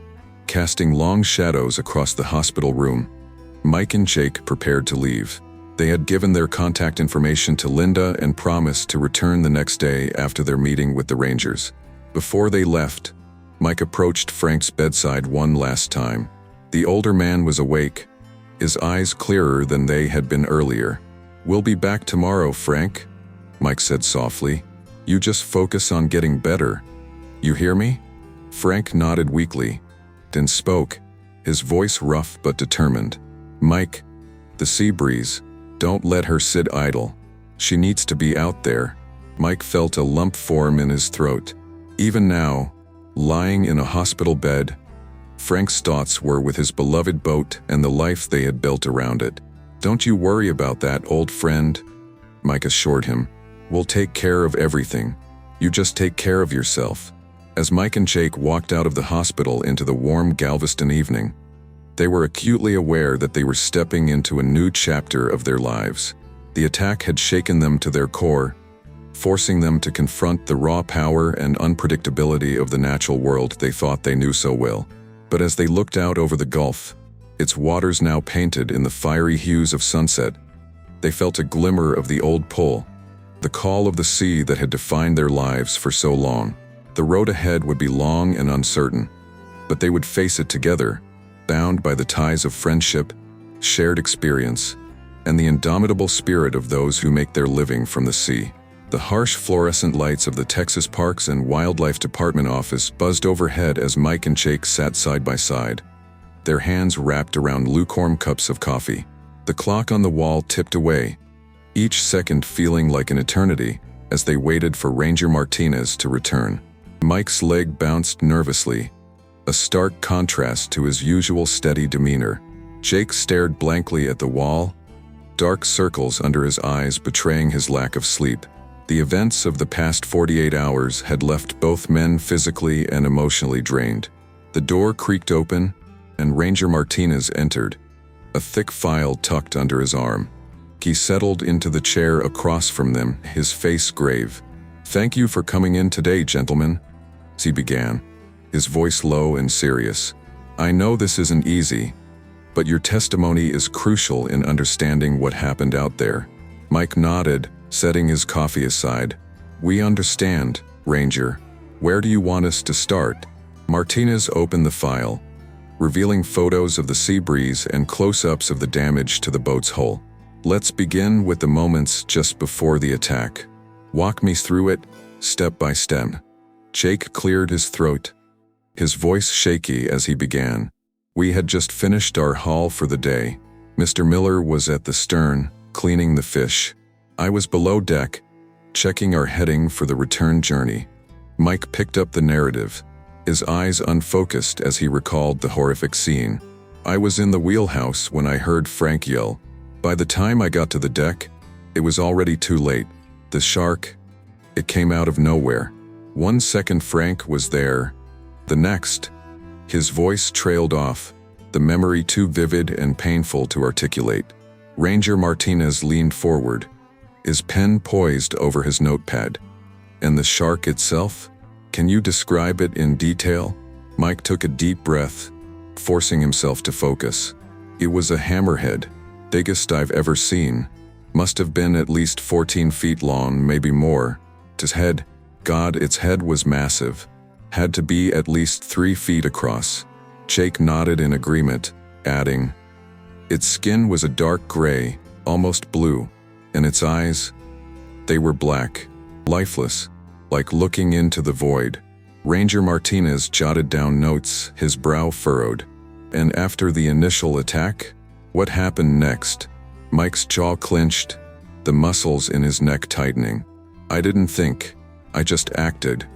casting long shadows across the hospital room, Mike and Jake prepared to leave. They had given their contact information to Linda and promised to return the next day after their meeting with the Rangers. Before they left, Mike approached Frank's bedside one last time. The older man was awake, his eyes clearer than they had been earlier. "We'll be back tomorrow, Frank," Mike said softly. "You just focus on getting better. You hear me?" Frank nodded weakly, then spoke, his voice rough but determined. "Mike, the sea breeze. Don't let her sit idle. She needs to be out there." Mike felt a lump form in his throat. Even now, lying in a hospital bed, Frank's thoughts were with his beloved boat and the life they had built around it. "Don't you worry about that, old friend," Mike assured him. "We'll take care of everything. You just take care of yourself." As Mike and Jake walked out of the hospital into the warm Galveston evening, they were acutely aware that they were stepping into a new chapter of their lives. The attack had shaken them to their core, forcing them to confront the raw power and unpredictability of the natural world they thought they knew so well. But as they looked out over the Gulf, its waters now painted in the fiery hues of sunset, they felt a glimmer of the old pull, the call of the sea that had defined their lives for so long. The road ahead would be long and uncertain, but they would face it together, bound by the ties of friendship, shared experience, and the indomitable spirit of those who make their living from the sea. The harsh fluorescent lights of the Texas Parks and Wildlife Department office buzzed overhead as Mike and Jake sat side by side, their hands wrapped around lukewarm cups of coffee. The clock on the wall tipped away, each second feeling like an eternity as they waited for Ranger Martinez to return. Mike's leg bounced nervously, a stark contrast to his usual steady demeanor. Jake stared blankly at the wall, dark circles under his eyes betraying his lack of sleep. The events of the past 48 hours had left both men physically and emotionally drained. The door creaked open, and Ranger Martinez entered, a thick file tucked under his arm. He settled into the chair across from them, his face grave. "Thank you for coming in today, gentlemen," he began, his voice low and serious. "I know this isn't easy, but your testimony is crucial in understanding what happened out there." Mike nodded, setting his coffee aside. "We understand, Ranger. Where do you want us to start?" Martinez opened the file, revealing photos of the sea breeze and close-ups of the damage to the boat's hull. "Let's begin with the moments just before the attack. Walk me through it, step by step." Jake cleared his throat, his voice shaky as he began. "We had just finished our haul for the day. Mr. Miller was at the stern, cleaning the fish. I was below deck, checking our heading for the return journey." Mike picked up the narrative, his eyes unfocused as he recalled the horrific scene. "I was in the wheelhouse when I heard Frank yell. By the time I got to the deck, it was already too late. The shark, it came out of nowhere. 1 second Frank was there. The next..." His voice trailed off, the memory too vivid and painful to articulate. Ranger Martinez leaned forward, his pen poised over his notepad. "And the shark itself? Can you describe it in detail?" Mike took a deep breath, forcing himself to focus. "It was a hammerhead, biggest I've ever seen. Must have been at least 14 feet long, maybe more. Its head, God, its head was massive. Had to be at least 3 feet across." Jake nodded in agreement, adding, "Its skin was a dark gray, almost blue, and its eyes, they were black, lifeless, like looking into the void." Ranger Martinez jotted down notes, his brow furrowed. "And after the initial attack, what happened next?" Mike's jaw clenched, the muscles in his neck tightening. "I didn't think, I just acted.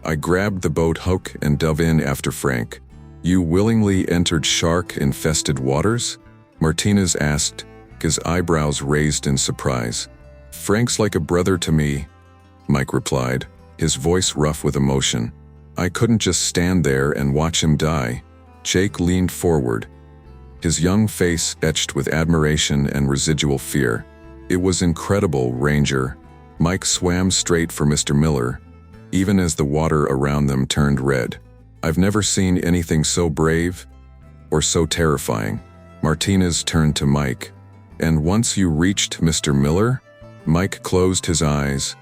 I grabbed the boat hook and dove in after Frank." "You willingly entered shark-infested waters?" Martinez asked, his eyebrows raised in surprise. "Frank's like a brother to me," Mike replied, his voice rough with emotion. "I couldn't just stand there and watch him die." Jake leaned forward, his young face etched with admiration and residual fear. "It was incredible, Ranger." Mike swam straight for Mr. Miller, even as the water around them turned red. "I've never seen anything so brave or so terrifying." Martinez turned to Mike. "And once you reached Mr. Miller?" Mike closed his eyes,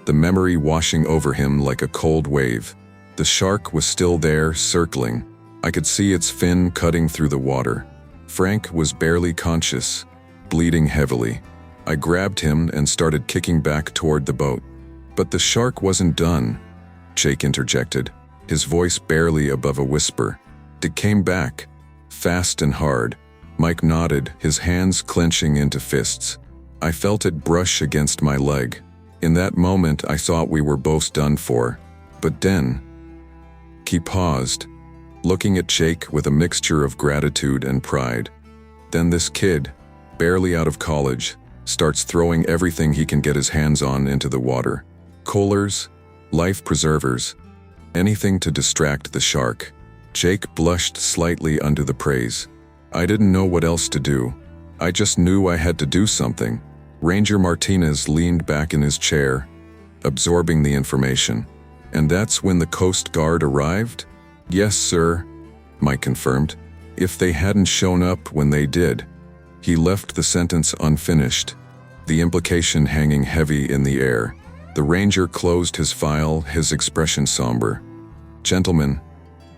the memory washing over him like a cold wave. The shark was still there, circling. I could see its fin cutting through the water. Frank was barely conscious, bleeding heavily. I grabbed him and started kicking back toward the boat. "But the shark wasn't done," Jake interjected, his voice barely above a whisper. "It came back, fast and hard." Mike nodded, his hands clenching into fists. I felt it brush against my leg. In that moment, I thought we were both done for. But then... He paused, looking at Jake with a mixture of gratitude and pride. "Then this kid, barely out of college, starts throwing everything he can get his hands on into the water. Coolers, life preservers, anything to distract the shark." Jake blushed slightly under the praise. "I didn't know what else to do. I just knew I had to do something." Ranger Martinez leaned back in his chair, absorbing the information. "And that's when the Coast Guard arrived?" "Yes, sir," Mike confirmed. "If they hadn't shown up when they did." He left the sentence unfinished, the implication hanging heavy in the air. The ranger closed his file, his expression somber. "Gentlemen,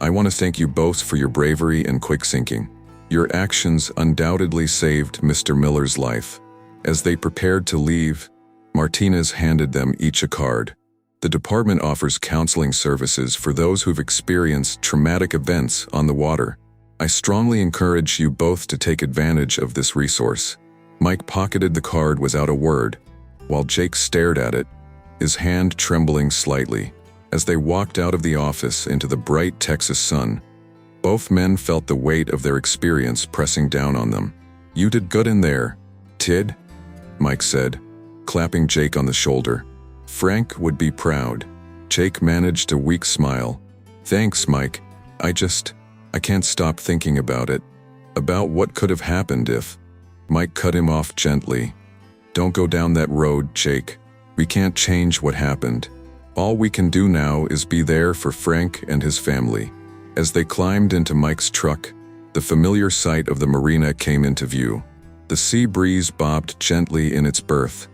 I want to thank you both for your bravery and quick thinking. Your actions undoubtedly saved Mr. Miller's life." As they prepared to leave, Martinez handed them each a card. "The department offers counseling services for those who've experienced traumatic events on the water. I strongly encourage you both to take advantage of this resource." Mike pocketed the card without a word, while Jake stared at it, his hand trembling slightly. As they walked out of the office into the bright Texas sun, both men felt the weight of their experience pressing down on them. "You did good in there, Tid," Mike said, clapping Jake on the shoulder. "Frank would be proud." Jake managed a weak smile. "Thanks, Mike. I can't stop thinking about it. About what could have happened if..." Mike cut him off gently. "Don't go down that road, Jake. We can't change what happened. All we can do now is be there for Frank and his family." As they climbed into Mike's truck, the familiar sight of the marina came into view. The sea breeze bobbed gently in its berth,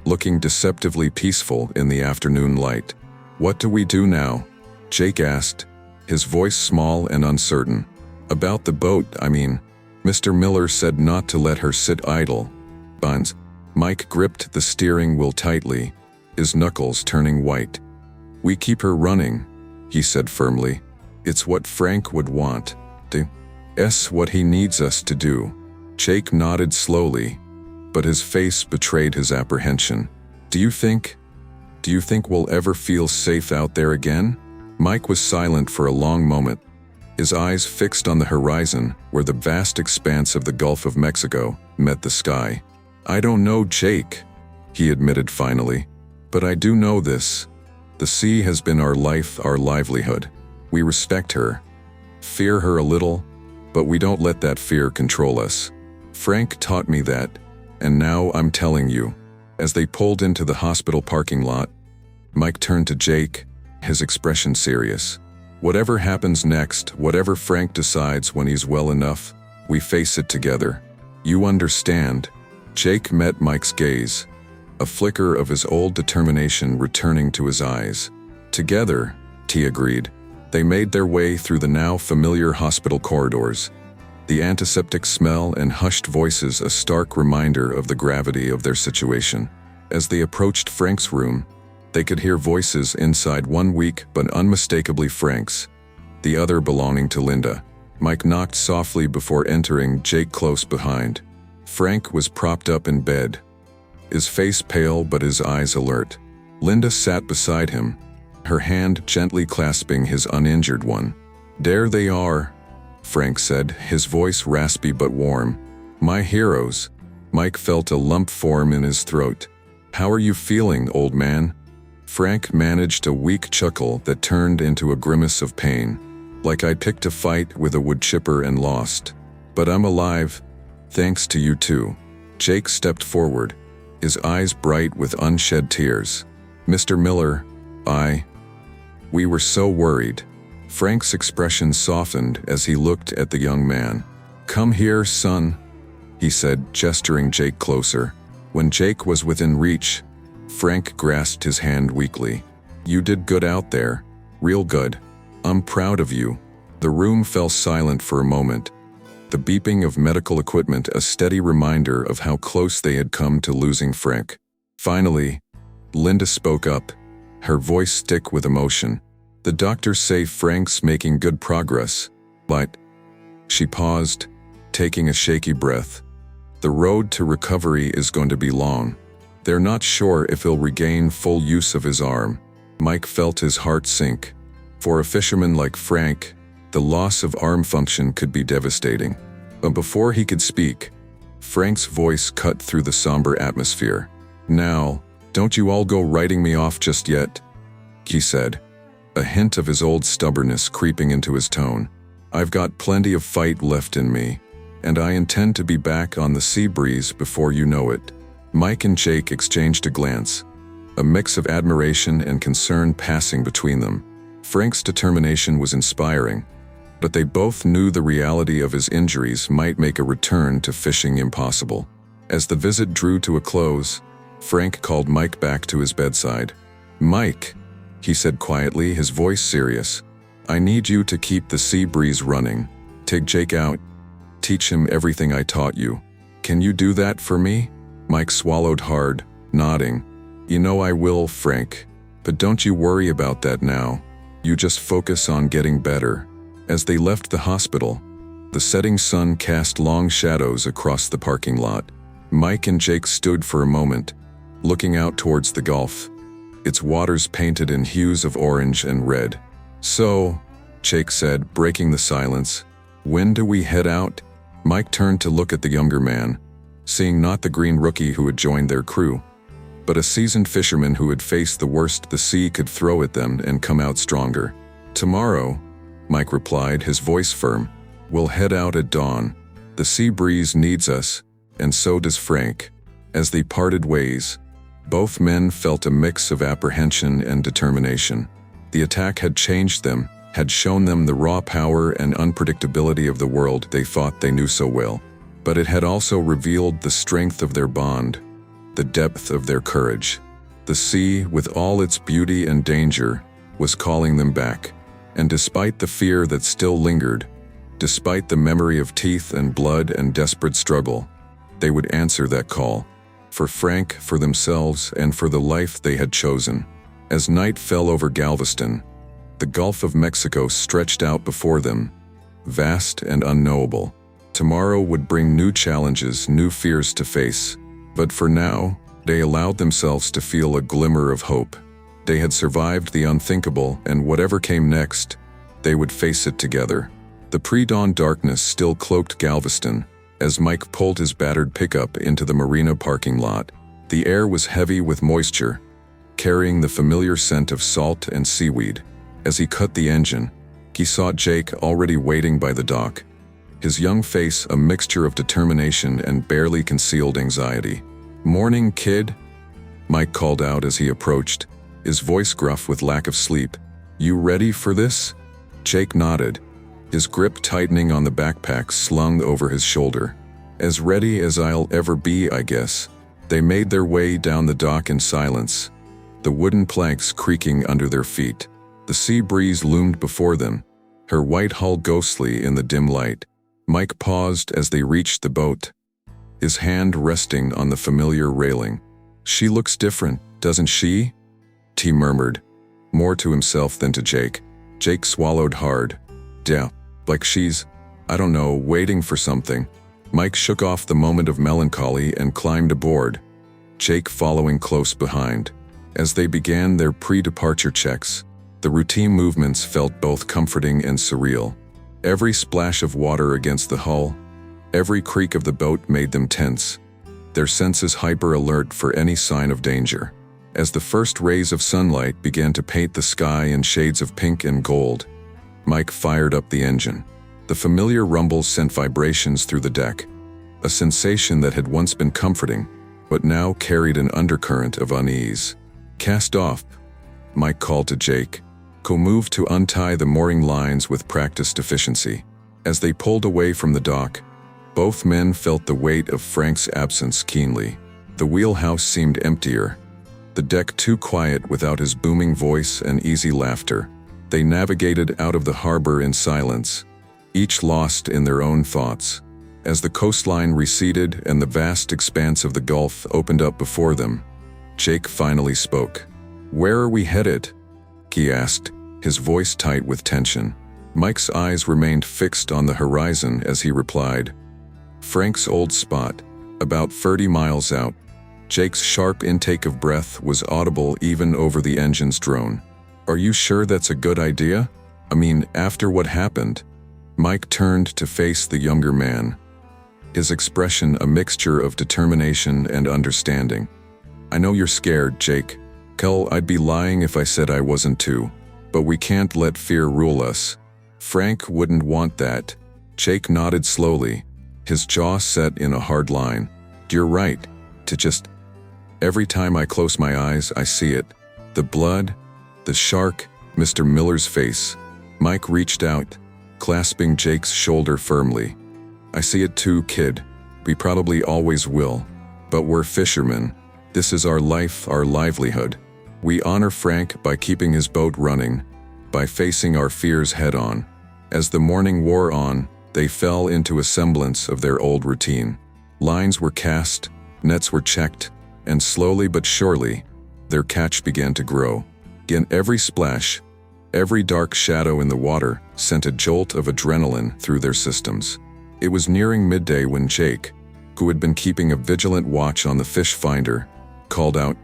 looking deceptively peaceful in the afternoon light. "What do we do now?" Jake asked, his voice small and uncertain. "About the boat, I mean. Mr. Miller said not to let her sit idle." Buns. Mike gripped the steering wheel tightly, his knuckles turning white. "We keep her running," he said firmly. "It's what Frank would want. It's what he needs us to do." Jake nodded slowly, but his face betrayed his apprehension. Do you think we'll ever feel safe out there again?" Mike was silent for a long moment, his eyes fixed on the horizon where the vast expanse of the Gulf of Mexico met the sky. "I don't know, Jake," he admitted finally, "but I do know this. The sea has been our life, our livelihood. We respect her, fear her a little, but we don't let that fear control us. Frank taught me that, and now I'm telling you." As they pulled into the hospital parking lot, Mike turned to Jake, his expression serious. "Whatever happens next, whatever Frank decides when he's well enough, we face it together. You understand?" Jake met Mike's gaze, a flicker of his old determination returning to his eyes. "Together," he agreed. They made their way through the now familiar hospital corridors, the antiseptic smell and hushed voices a stark reminder of the gravity of their situation. As they approached Frank's room, they could hear voices inside, one weak but unmistakably Frank's, the other belonging to Linda. Mike knocked softly before entering, Jake close behind. Frank was propped up in bed, his face pale but his eyes alert. Linda sat beside him, her hand gently clasping his uninjured one. "There they are," Frank said, his voice raspy but warm. "My heroes." Mike felt a lump form in his throat. "How are you feeling, old man?" Frank managed a weak chuckle that turned into a grimace of pain. "Like I picked a fight with a wood chipper and lost. But I'm alive, thanks to you too." Jake stepped forward, his eyes bright with unshed tears. "Mr. Miller, we were so worried." Frank's expression softened as he looked at the young man. "Come here, son," he said, gesturing Jake closer. When Jake was within reach, Frank grasped his hand weakly. "You did good out there, real good. I'm proud of you." The room fell silent for a moment, the beeping of medical equipment a steady reminder of how close they had come to losing Frank. Finally, Linda spoke up, her voice thick with emotion. "The doctors say Frank's making good progress, but..." She paused, taking a shaky breath. "The road to recovery is going to be long. They're not sure if he'll regain full use of his arm." Mike felt his heart sink. For a fisherman like Frank, the loss of arm function could be devastating. But before he could speak, Frank's voice cut through the somber atmosphere. "Now, don't you all go writing me off just yet," he said, a hint of his old stubbornness creeping into his tone. "I've got plenty of fight left in me, and I intend to be back on the sea breeze before you know it." Mike and Jake exchanged a glance, a mix of admiration and concern passing between them. Frank's determination was inspiring, but they both knew the reality of his injuries might make a return to fishing impossible. As the visit drew to a close, Frank called Mike back to his bedside. "Mike," he said quietly, his voice serious, "I need you to keep the sea breeze running. Take Jake out. Teach him everything I taught you. Can you do that for me?" Mike swallowed hard, nodding. "You know I will, Frank. But don't you worry about that now. You just focus on getting better." As they left the hospital, the setting sun cast long shadows across the parking lot. Mike and Jake stood for a moment, looking out towards the Gulf, its waters painted in hues of orange and red. "So," Jake said, breaking the silence, "when do we head out?" Mike turned to look at the younger man, seeing not the green rookie who had joined their crew, but a seasoned fisherman who had faced the worst the sea could throw at them and come out stronger. "Tomorrow," Mike replied, his voice firm. "We'll head out at dawn. The sea breeze needs us, and so does Frank." As they parted ways, both men felt a mix of apprehension and determination. The attack had changed them, had shown them the raw power and unpredictability of the world they thought they knew so well. But it had also revealed the strength of their bond, the depth of their courage. The sea, with all its beauty and danger, was calling them back. And despite the fear that still lingered, despite the memory of teeth and blood and desperate struggle, they would answer that call. For Frank, for themselves, and for the life they had chosen. As night fell over Galveston, the Gulf of Mexico stretched out before them, vast and unknowable. Tomorrow would bring new challenges, new fears to face. But for now, they allowed themselves to feel a glimmer of hope. They had survived the unthinkable, and whatever came next, they would face it together. The pre-dawn darkness still cloaked Galveston as Mike pulled his battered pickup into the marina parking lot. The air was heavy with moisture, carrying the familiar scent of salt and seaweed. As he cut the engine, he saw Jake already waiting by the dock, his young face a mixture of determination and barely concealed anxiety. "Morning, kid," Mike called out as he approached, his voice gruff with lack of sleep. "You ready for this?" Jake nodded, his grip tightening on the backpack slung over his shoulder. "As ready as I'll ever be, I guess." They made their way down the dock in silence, the wooden planks creaking under their feet. The sea breeze loomed before them, her white hull ghostly in the dim light. Mike paused as they reached the boat, his hand resting on the familiar railing. "She looks different, doesn't she?" T murmured, more to himself than to Jake. Jake swallowed hard. "Yeah, like she's, I don't know, waiting for something." Mike shook off the moment of melancholy and climbed aboard, Jake following close behind. As they began their pre-departure checks, the routine movements felt both comforting and surreal. Every splash of water against the hull, every creak of the boat made them tense, their senses hyper-alert for any sign of danger. As the first rays of sunlight began to paint the sky in shades of pink and gold, Mike fired up the engine. The familiar rumble sent vibrations through the deck, a sensation that had once been comforting, but now carried an undercurrent of unease. "Cast off," Mike called to Jake, who moved to untie the mooring lines with practiced efficiency. As they pulled away from the dock, both men felt the weight of Frank's absence keenly. The wheelhouse seemed emptier, the deck too quiet without his booming voice and easy laughter. They navigated out of the harbor in silence, each lost in their own thoughts. As the coastline receded and the vast expanse of the Gulf opened up before them, Jake finally spoke. "Where are we headed?" he asked, his voice tight with tension. Mike's eyes remained fixed on the horizon as he replied, "Frank's old spot, about 30 miles out." Jake's sharp intake of breath was audible even over the engine's drone. "Are you sure that's a good idea? I mean, after what happened?" Mike turned to face the younger man, his expression a mixture of determination and understanding. "I know you're scared, Jake. Hell, I'd be lying if I said I wasn't too. But we can't let fear rule us. Frank wouldn't want that." Jake nodded slowly, his jaw set in a hard line. "You're right. To just... Every time I close my eyes, I see it. The blood, the shark, Mr. Miller's face." Mike reached out, clasping Jake's shoulder firmly. "I see it too, kid. We probably always will. But we're fishermen. This is our life, our livelihood. We honor Frank by keeping his boat running, by facing our fears head-on." As the morning wore on, they fell into a semblance of their old routine. Lines were cast, nets were checked, and slowly but surely, their catch began to grow. In every splash, every dark shadow in the water sent a jolt of adrenaline through their systems. It was nearing midday when Jake, who had been keeping a vigilant watch on the fish finder, called out,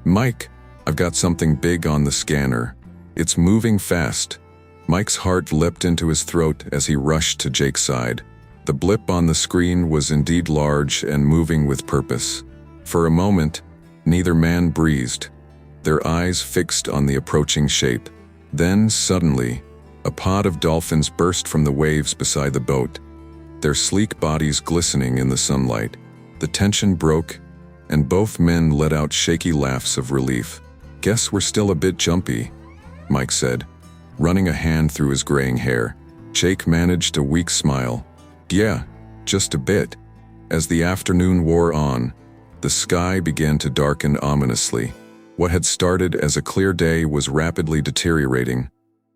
"Mike, I've got something big on the scanner. It's moving fast." Mike's heart leapt into his throat as he rushed to Jake's side. The blip on the screen was indeed large and moving with purpose. For a moment, neither man breathed, their eyes fixed on the approaching shape. Then, suddenly, a pod of dolphins burst from the waves beside the boat, their sleek bodies glistening in the sunlight. The tension broke, and both men let out shaky laughs of relief. "Guess we're still a bit jumpy," Mike said, running a hand through his graying hair. Jake managed a weak smile. Yeah, just a bit. As the afternoon wore on, the sky began to darken ominously. What had started as a clear day was rapidly deteriorating,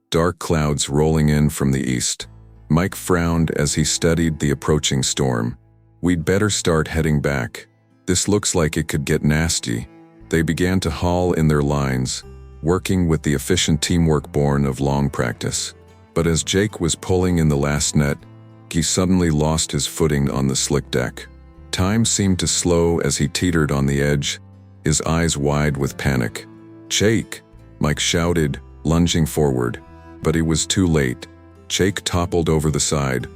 dark clouds rolling in from the east. Mike frowned as he studied the approaching storm. We'd better start heading back. This looks like it could get nasty. They began to haul in their lines, working with the efficient teamwork born of long practice. But as Jake was pulling in the last net, he suddenly lost his footing on the slick deck. Time seemed to slow as he teetered on the edge, his eyes wide with panic. "Jake!" Mike shouted, lunging forward. But he was too late. Jake toppled over the side,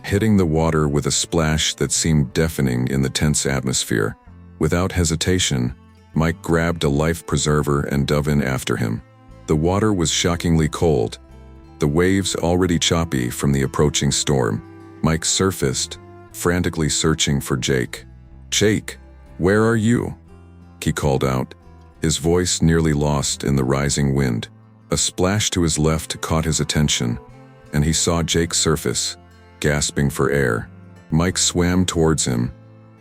hitting the water with a splash that seemed deafening in the tense atmosphere. Without hesitation, Mike grabbed a life preserver and dove in after him. The water was shockingly cold, the waves already choppy from the approaching storm. Mike surfaced, frantically searching for Jake. "Jake, where are you?" he called out, his voice nearly lost in the rising wind. A splash to his left caught his attention, and he saw Jake surface, gasping for air. Mike swam towards him,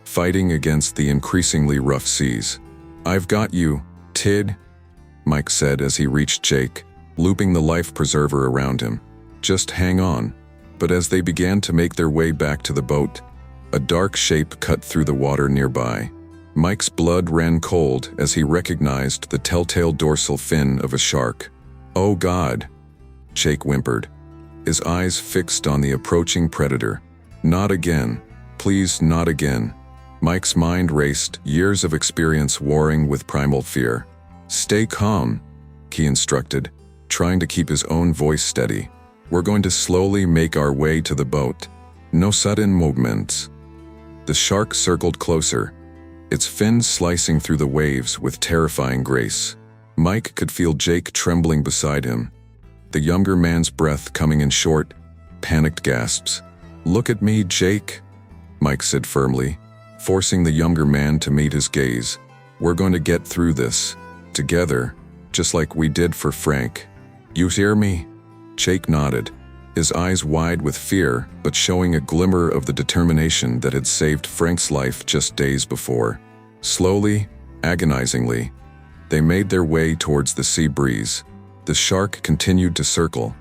fighting against the increasingly rough seas. "I've got you, Tid," Mike said as he reached Jake, looping the life preserver around him. "Just hang on." But as they began to make their way back to the boat, a dark shape cut through the water nearby. Mike's blood ran cold as he recognized the telltale dorsal fin of a shark. "Oh God," Jake whimpered, his eyes fixed on the approaching predator. "Not again. Please, not again." Mike's mind raced, years of experience warring with primal fear. "Stay calm," he instructed, trying to keep his own voice steady. "We're going to slowly make our way to the boat. No sudden movements." The shark circled closer, its fins slicing through the waves with terrifying grace. Mike could feel Jake trembling beside him, the younger man's breath coming in short, panicked gasps. "Look at me, Jake," Mike said firmly, forcing the younger man to meet his gaze. "We're going to get through this, together, just like we did for Frank. You hear me?" Jake nodded, his eyes wide with fear, but showing a glimmer of the determination that had saved Frank's life just days before. Slowly, agonizingly, they made their way towards the sea breeze. The shark continued to circle,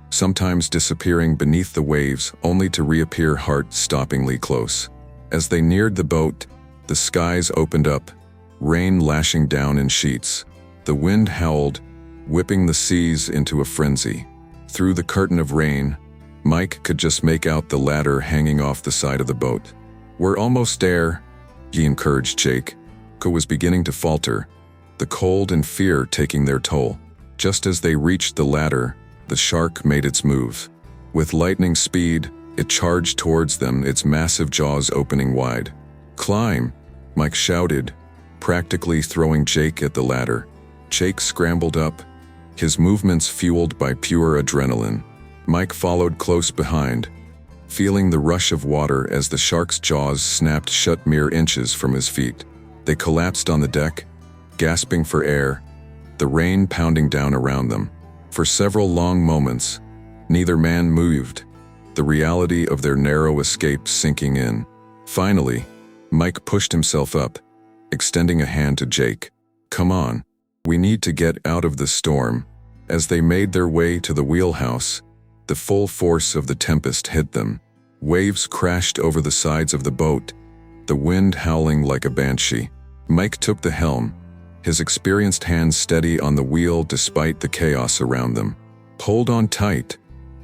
sometimes disappearing beneath the waves only to reappear heart-stoppingly close. As they neared the boat, the skies opened up, rain lashing down in sheets. The wind howled, whipping the seas into a frenzy. Through the curtain of rain, Mike could just make out the ladder hanging off the side of the boat. "We're almost there," he encouraged Jake, who was beginning to falter, the cold and fear taking their toll. Just as they reached the ladder, the shark made its move. With lightning speed, it charged towards them, its massive jaws opening wide. "Climb," Mike shouted, practically throwing Jake at the ladder. Jake scrambled up, his movements fueled by pure adrenaline. Mike followed close behind, feeling the rush of water as the shark's jaws snapped shut mere inches from his feet. They collapsed on the deck, gasping for air, the rain pounding down around them. For several long moments, neither man moved, the reality of their narrow escape sinking in. Finally, Mike pushed himself up, extending a hand to Jake. "Come on, we need to get out of the storm." As they made their way to the wheelhouse, the full force of the tempest hit them. Waves crashed over the sides of the boat, the wind howling like a banshee. Mike took the helm, his experienced hands steady on the wheel despite the chaos around them. "Hold on tight,"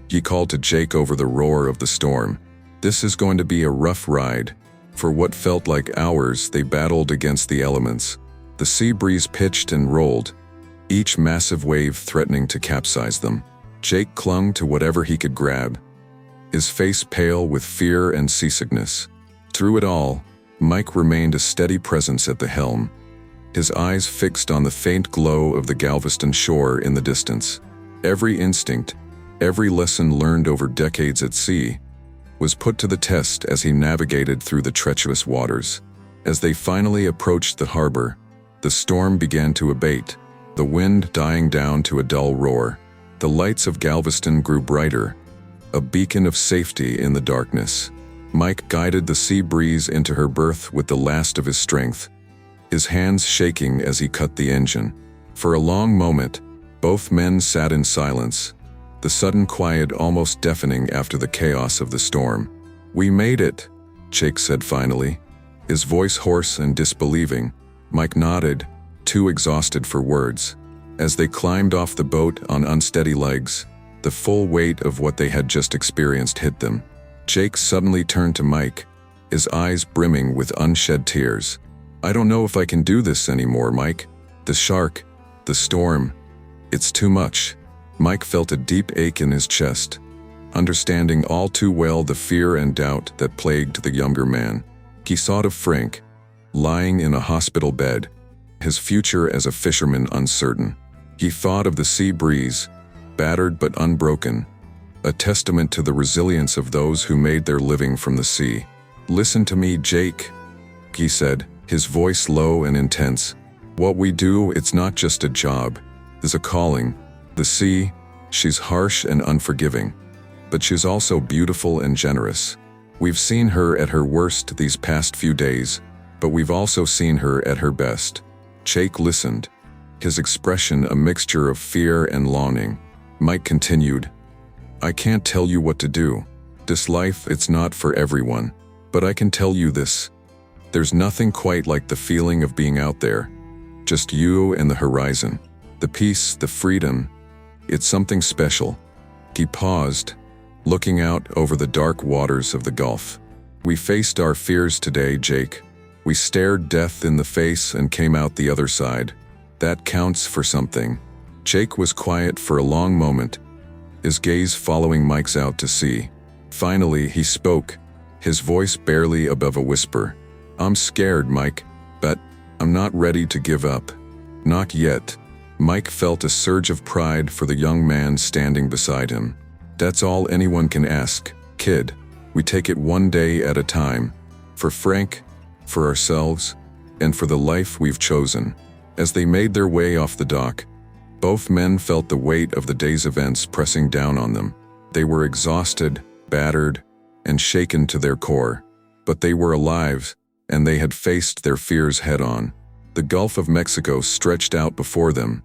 he called to Jake over the roar of the storm. "This is going to be a rough ride." For what felt like hours, they battled against the elements. The sea breeze pitched and rolled, each massive wave threatening to capsize them. Jake clung to whatever he could grab, his face pale with fear and seasickness. Through it all, Mike remained a steady presence at the helm, his eyes fixed on the faint glow of the Galveston shore in the distance. Every instinct, every lesson learned over decades at sea, was put to the test as he navigated through the treacherous waters. As they finally approached the harbor, the storm began to abate, the wind dying down to a dull roar. The lights of Galveston grew brighter, a beacon of safety in the darkness. Mike guided the sea breeze into her berth with the last of his strength, his hands shaking as he cut the engine. For a long moment, both men sat in silence, the sudden quiet almost deafening after the chaos of the storm. "We made it," Jake said finally, his voice hoarse and disbelieving. Mike nodded, too exhausted for words. As they climbed off the boat on unsteady legs, the full weight of what they had just experienced hit them. Jake suddenly turned to Mike, his eyes brimming with unshed tears. "I don't know if I can do this anymore, Mike. The shark, the storm, it's too much." Mike felt a deep ache in his chest, understanding all too well the fear and doubt that plagued the younger man. He thought of Frank, lying in a hospital bed, his future as a fisherman uncertain. He thought of the sea breeze, battered but unbroken, a testament to the resilience of those who made their living from the sea. "Listen to me, Jake," he said, his voice low and intense. "What we do, it's not just a job, it's a calling. The sea, she's harsh and unforgiving, but she's also beautiful and generous. We've seen her at her worst these past few days, but we've also seen her at her best." Jake listened, his expression a mixture of fear and longing. Mike continued, "I can't tell you what to do. This life, it's not for everyone. But I can tell you this. There's nothing quite like the feeling of being out there. Just you and the horizon. The peace, the freedom. It's something special." He paused, looking out over the dark waters of the Gulf. "We faced our fears today, Jake. We stared death in the face and came out the other side. That counts for something." Jake was quiet for a long moment, his gaze following Mike's out to sea. Finally, he spoke, his voice barely above a whisper. "I'm scared, Mike, but I'm not ready to give up. Not yet." Mike felt a surge of pride for the young man standing beside him. "That's all anyone can ask, kid. We take it one day at a time. For Frank, for ourselves, and for the life we've chosen." As they made their way off the dock, both men felt the weight of the day's events pressing down on them. They were exhausted, battered, and shaken to their core. But they were alive, and they had faced their fears head-on. The Gulf of Mexico stretched out before them,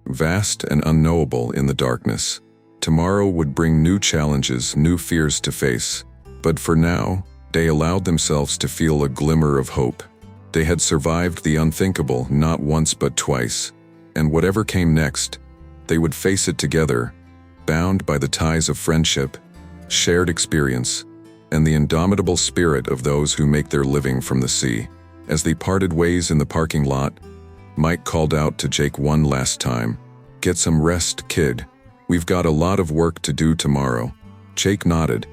vast and unknowable in the darkness. Tomorrow would bring new challenges, new fears to face. But for now, they allowed themselves to feel a glimmer of hope. They had survived the unthinkable not once but twice, and whatever came next, they would face it together, bound by the ties of friendship, shared experience, and the indomitable spirit of those who make their living from the sea. As they parted ways in the parking lot, Mike called out to Jake one last time, "Get some rest, kid. We've got a lot of work to do tomorrow." Jake nodded,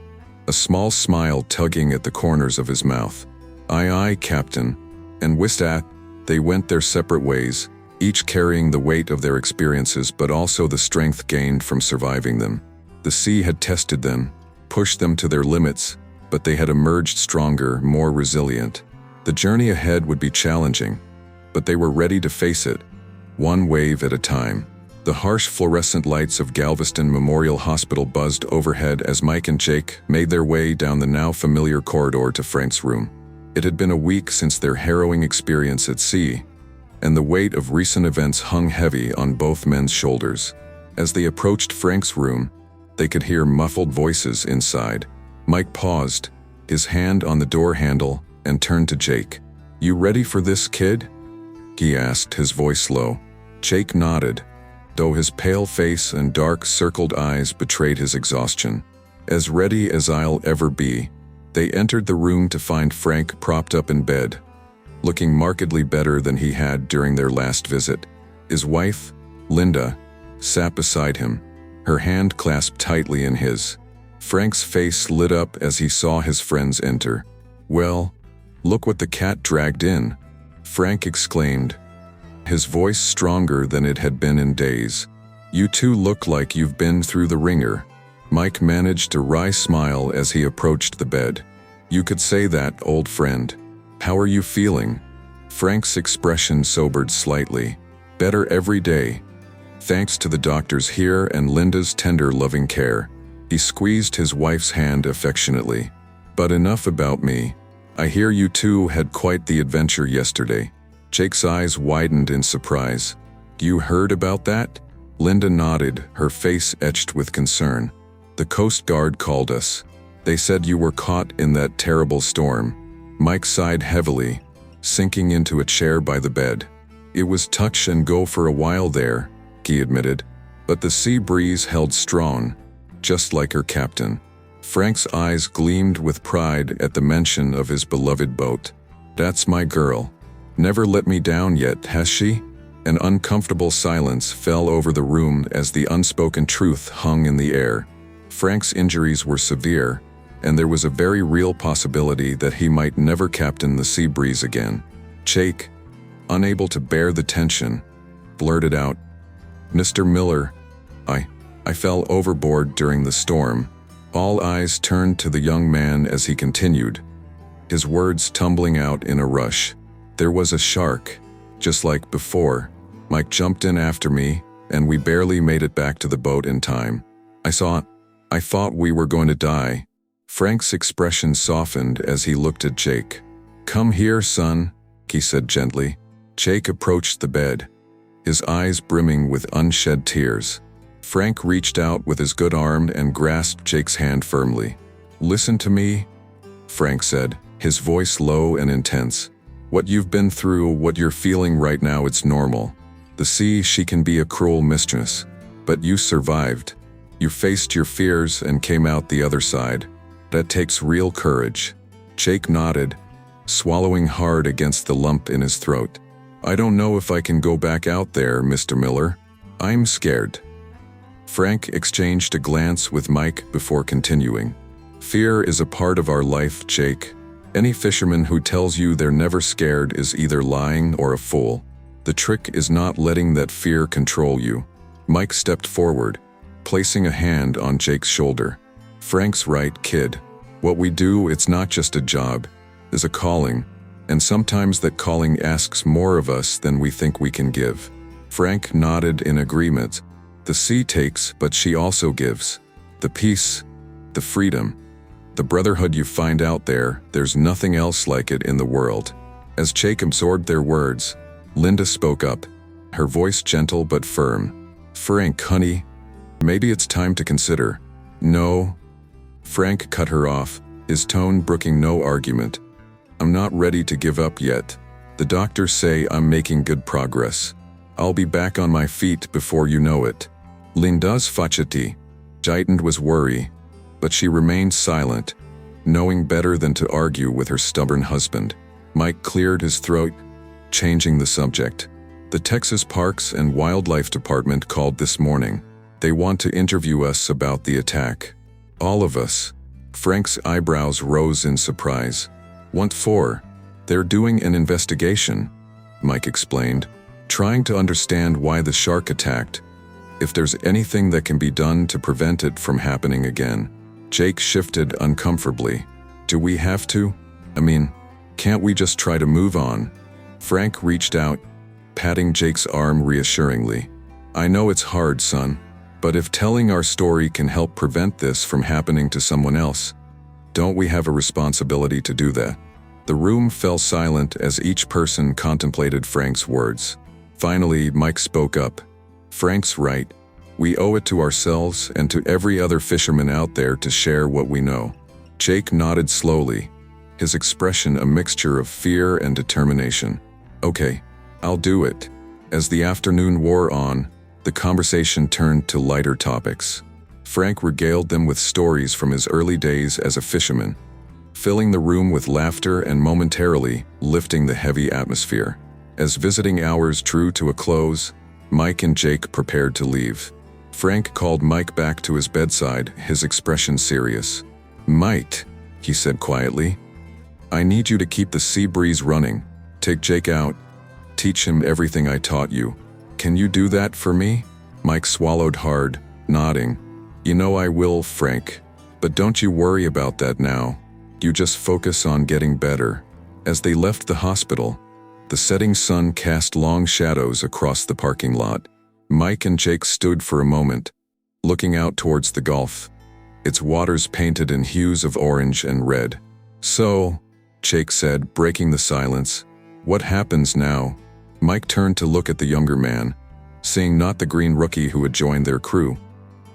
a small smile tugging at the corners of his mouth. "Aye, aye, Captain." And with that, they went their separate ways, each carrying the weight of their experiences but also the strength gained from surviving them. The sea had tested them, pushed them to their limits, but they had emerged stronger, more resilient. The journey ahead would be challenging, but they were ready to face it, one wave at a time. The harsh fluorescent lights of Galveston Memorial Hospital buzzed overhead as Mike and Jake made their way down the now familiar corridor to Frank's room. It had been a week since their harrowing experience at sea, and the weight of recent events hung heavy on both men's shoulders. As they approached Frank's room, they could hear muffled voices inside. Mike paused, his hand on the door handle, and turned to Jake. "You ready for this, kid?" he asked, his voice low. Jake nodded, though his pale face and dark circled eyes betrayed his exhaustion. "As ready as I'll ever be." They entered the room to find Frank propped up in bed, looking markedly better than he had during their last visit. His wife, Linda, sat beside him, her hand clasped tightly in his. Frank's face lit up as he saw his friends enter. "Well, look what the cat dragged in," Frank exclaimed, his voice stronger than it had been in days. "You two look like you've been through the ringer." Mike managed a wry smile as he approached the bed. "You could say that, old friend. How are you feeling?" Frank's expression sobered slightly. "Better every day." Thanks to the doctors here and Linda's tender, loving care. He squeezed his wife's hand affectionately. But enough about me. I hear you two had quite the adventure yesterday. Jake's eyes widened in surprise. You heard about that? Linda nodded, her face etched with concern. The Coast Guard called us. They said you were caught in that terrible storm. Mike sighed heavily, sinking into a chair by the bed. It was touch and go for a while there, he admitted, but the sea breeze held strong, just like her captain. Frank's eyes gleamed with pride at the mention of his beloved boat. That's my girl. Never let me down yet, has she? An uncomfortable silence fell over the room as the unspoken truth hung in the air. Frank's injuries were severe, and there was a very real possibility that he might never captain the Sea Breeze again. Jake, unable to bear the tension, blurted out, "Mr. Miller, I fell overboard during the storm." All eyes turned to the young man as he continued, his words tumbling out in a rush. There was a shark, just like before. Mike jumped in after me, and we barely made it back to the boat in time. I thought we were going to die. Frank's expression softened as he looked at Jake. Come here, son, he said gently. Jake approached the bed, his eyes brimming with unshed tears. Frank reached out with his good arm and grasped Jake's hand firmly. Listen to me, Frank said, his voice low and intense. What you've been through, what you're feeling right now, it's normal. The sea, she can be a cruel mistress, but you survived. You faced your fears and came out the other side. That takes real courage. Jake nodded, swallowing hard against the lump in his throat. I don't know if I can go back out there, Mr. Miller. I'm scared. Frank exchanged a glance with Mike before continuing. Fear is a part of our life, Jake. Any fisherman who tells you they're never scared is either lying or a fool. The trick is not letting that fear control you. Mike stepped forward, placing a hand on Jake's shoulder. Frank's right, kid. What we do, it's not just a job, it's a calling, and sometimes that calling asks more of us than we think we can give. Frank nodded in agreement. The sea takes, but she also gives. The peace, the freedom, the brotherhood you find out there, there's nothing else like it in the world. As Jake absorbed their words, Linda spoke up, her voice gentle but firm. Frank, honey, maybe it's time to consider. No. Frank cut her off, his tone brooking no argument. I'm not ready to give up yet. The doctors say I'm making good progress. I'll be back on my feet before you know it. Linda's faceti heightened was worry, but she remained silent, knowing better than to argue with her stubborn husband. Mike cleared his throat, changing the subject. The Texas Parks and Wildlife Department called this morning. They want to interview us about the attack. All of us. Frank's eyebrows rose in surprise. What for? They're doing an investigation, Mike explained, trying to understand why the shark attacked. If there's anything that can be done to prevent it from happening again. Jake shifted uncomfortably. Do we have to? I mean, can't we just try to move on? Frank reached out, patting Jake's arm reassuringly. I know it's hard, son, but if telling our story can help prevent this from happening to someone else, don't we have a responsibility to do that? The room fell silent as each person contemplated Frank's words. Finally, Mike spoke up. Frank's right. We owe it to ourselves and to every other fisherman out there to share what we know. Jake nodded slowly, his expression a mixture of fear and determination. Okay, I'll do it. As the afternoon wore on, the conversation turned to lighter topics. Frank regaled them with stories from his early days as a fisherman, filling the room with laughter and momentarily lifting the heavy atmosphere. As visiting hours drew to a close, Mike and Jake prepared to leave. Frank called Mike back to his bedside, his expression serious. Mike, he said quietly, I need you to keep the Sea Breeze running. Take Jake out. Teach him everything I taught you. Can you do that for me? Mike swallowed hard, nodding. You know I will, Frank. But don't you worry about that now. You just focus on getting better. As they left the hospital, the setting sun cast long shadows across the parking lot. Mike and Jake stood for a moment, looking out towards the Gulf, its waters painted in hues of orange and red. "So," Jake said, breaking the silence, "what happens now?" Mike turned to look at the younger man, seeing not the green rookie who had joined their crew,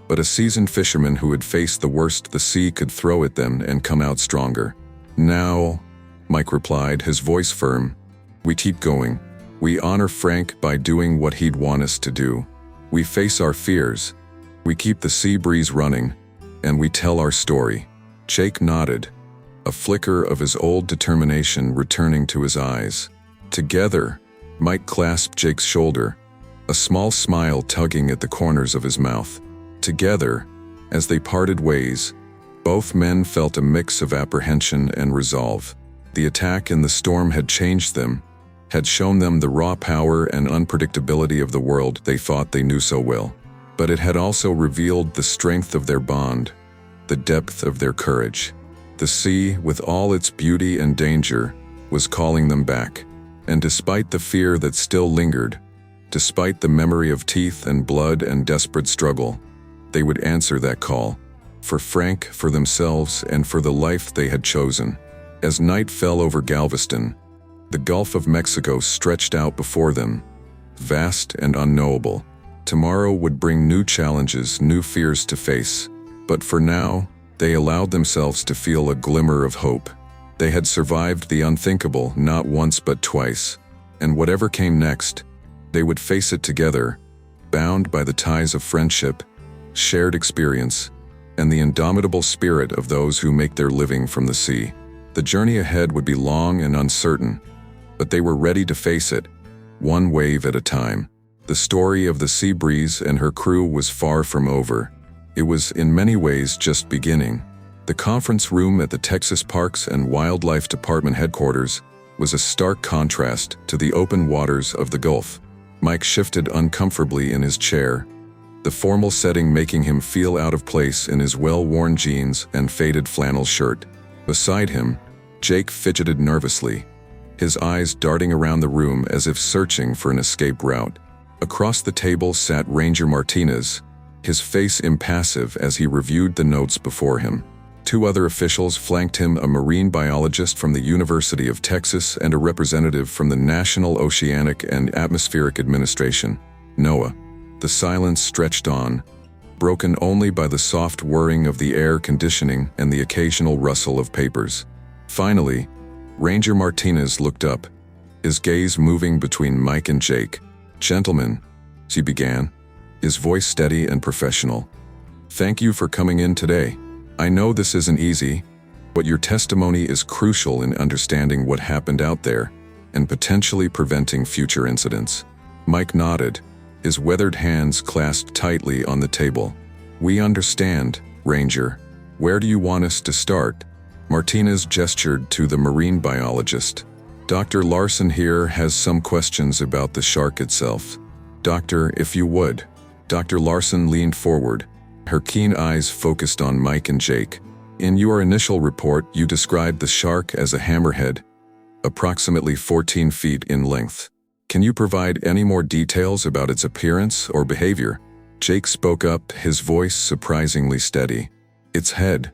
but a seasoned fisherman who had faced the worst the sea could throw at them and come out stronger. "Now," Mike replied, his voice firm, "we keep going. We honor Frank by doing what he'd want us to do. We face our fears. We keep the sea breeze running, and we tell our story." Jake nodded, a flicker of his old determination returning to his eyes. Together, Mike clasped Jake's shoulder, a small smile tugging at the corners of his mouth. Together, as they parted ways, both men felt a mix of apprehension and resolve. The attack and the storm had changed them, had shown them the raw power and unpredictability of the world they thought they knew so well. But it had also revealed the strength of their bond, the depth of their courage. The sea, with all its beauty and danger, was calling them back. And despite the fear that still lingered, despite the memory of teeth and blood and desperate struggle, they would answer that call. For Frank, for themselves, and for the life they had chosen. As night fell over Galveston, the Gulf of Mexico stretched out before them, vast and unknowable. Tomorrow would bring new challenges, new fears to face. But for now, they allowed themselves to feel a glimmer of hope. They had survived the unthinkable not once but twice, and whatever came next, they would face it together, bound by the ties of friendship, shared experience, and the indomitable spirit of those who make their living from the sea. The journey ahead would be long and uncertain, but they were ready to face it, one wave at a time. The story of the Sea Breeze and her crew was far from over. It was in many ways just beginning. The conference room at the Texas Parks and Wildlife Department headquarters was a stark contrast to the open waters of the Gulf. Mike shifted uncomfortably in his chair, the formal setting making him feel out of place in his well-worn jeans and faded flannel shirt. Beside him, Jake fidgeted nervously, his eyes darting around the room as if searching for an escape route. Across the table sat Ranger Martinez, his face impassive as he reviewed the notes before him. Two other officials flanked him, a marine biologist from the University of Texas and a representative from the National Oceanic and Atmospheric Administration, NOAA. The silence stretched on, broken only by the soft whirring of the air conditioning and the occasional rustle of papers. Finally, Ranger Martinez looked up, his gaze moving between Mike and Jake. "Gentlemen," he began, his voice steady and professional, "thank you for coming in today. I know this isn't easy, but your testimony is crucial in understanding what happened out there and potentially preventing future incidents." Mike nodded, his weathered hands clasped tightly on the table. "We understand, Ranger. Where do you want us to start?" Martinez gestured to the marine biologist. "Dr. Larson here has some questions about the shark itself. Doctor, if you would." Dr. Larson leaned forward, her keen eyes focused on Mike and Jake. "In your initial report, you described the shark as a hammerhead, approximately 14 feet in length. Can you provide any more details about its appearance or behavior?" Jake spoke up, his voice surprisingly steady. "Its head.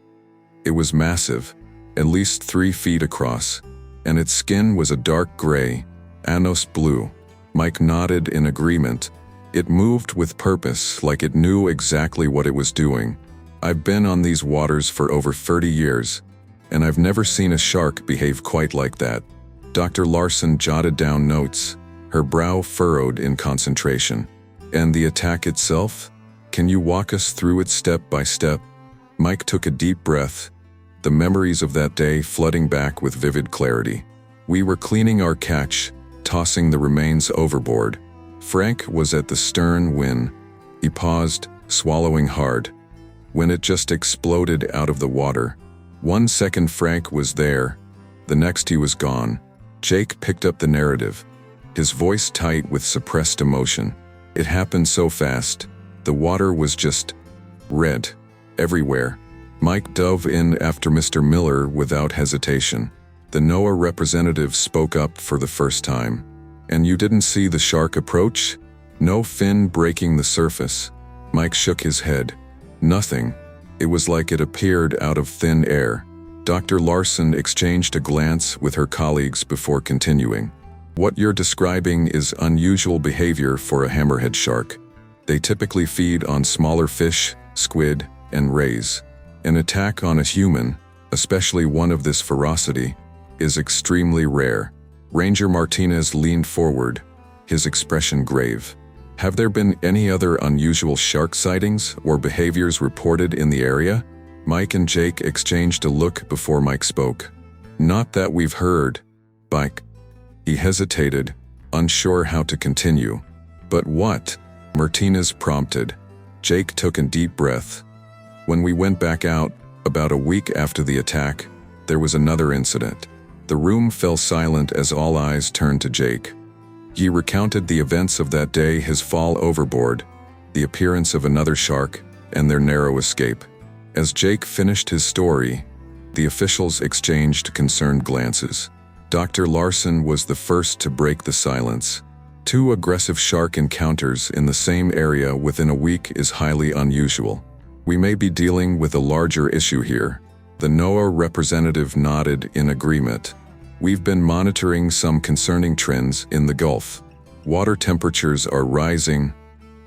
It was massive, at least 3 feet across, and its skin was a dark gray, Anos blue." Mike nodded in agreement. "It moved with purpose, like it knew exactly what it was doing. I've been on these waters for over 30 years, and I've never seen a shark behave quite like that." Dr. Larson jotted down notes, her brow furrowed in concentration. "And the attack itself? Can you walk us through it step by step?" Mike took a deep breath, the memories of that day flooding back with vivid clarity. "We were cleaning our catch, tossing the remains overboard. Frank was at the stern when..." He paused, swallowing hard. "When it just exploded out of the water. 1 second Frank was there, the next he was gone." Jake picked up the narrative, his voice tight with suppressed emotion. "It happened so fast. The water was just red everywhere." Mike dove in after Mr. Miller without hesitation. The NOAA representative spoke up for the first time. "And you didn't see the shark approach?" No fin breaking the surface. Mike shook his head. Nothing. It was like it appeared out of thin air. Dr. Larson exchanged a glance with her colleagues before continuing. What you're describing is unusual behavior for a hammerhead shark. They typically feed on smaller fish, squid, and rays. An attack on a human, especially one of this ferocity, is extremely rare. Ranger Martinez leaned forward, his expression grave. Have there been any other unusual shark sightings or behaviors reported in the area? Mike and Jake exchanged a look before Mike spoke. Not that we've heard. Mike. He hesitated, unsure how to continue. But what? Martinez prompted. Jake took a deep breath. When we went back out, about a week after the attack, there was another incident. The room fell silent as all eyes turned to Jake. He recounted the events of that day, his fall overboard, the appearance of another shark, and their narrow escape. As Jake finished his story, the officials exchanged concerned glances. Dr. Larson was the first to break the silence. 2 aggressive shark encounters in the same area within a week is highly unusual. We may be dealing with a larger issue here. The NOAA representative nodded in agreement. We've been monitoring some concerning trends in the Gulf. Water temperatures are rising,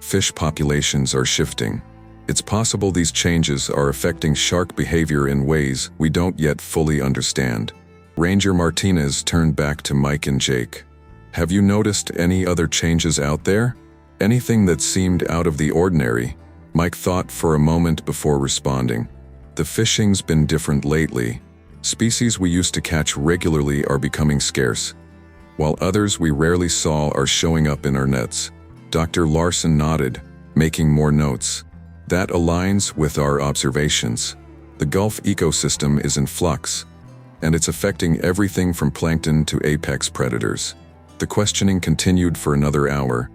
fish populations are shifting. It's possible these changes are affecting shark behavior in ways we don't yet fully understand. Ranger Martinez turned back to Mike and Jake. Have you noticed any other changes out there? Anything that seemed out of the ordinary? Mike thought for a moment before responding. The fishing's been different lately. Species we used to catch regularly are becoming scarce, while others we rarely saw are showing up in our nets. Dr. Larson nodded, making more notes. That aligns with our observations. The Gulf ecosystem is in flux, and it's affecting everything from plankton to apex predators. The questioning continued for another hour,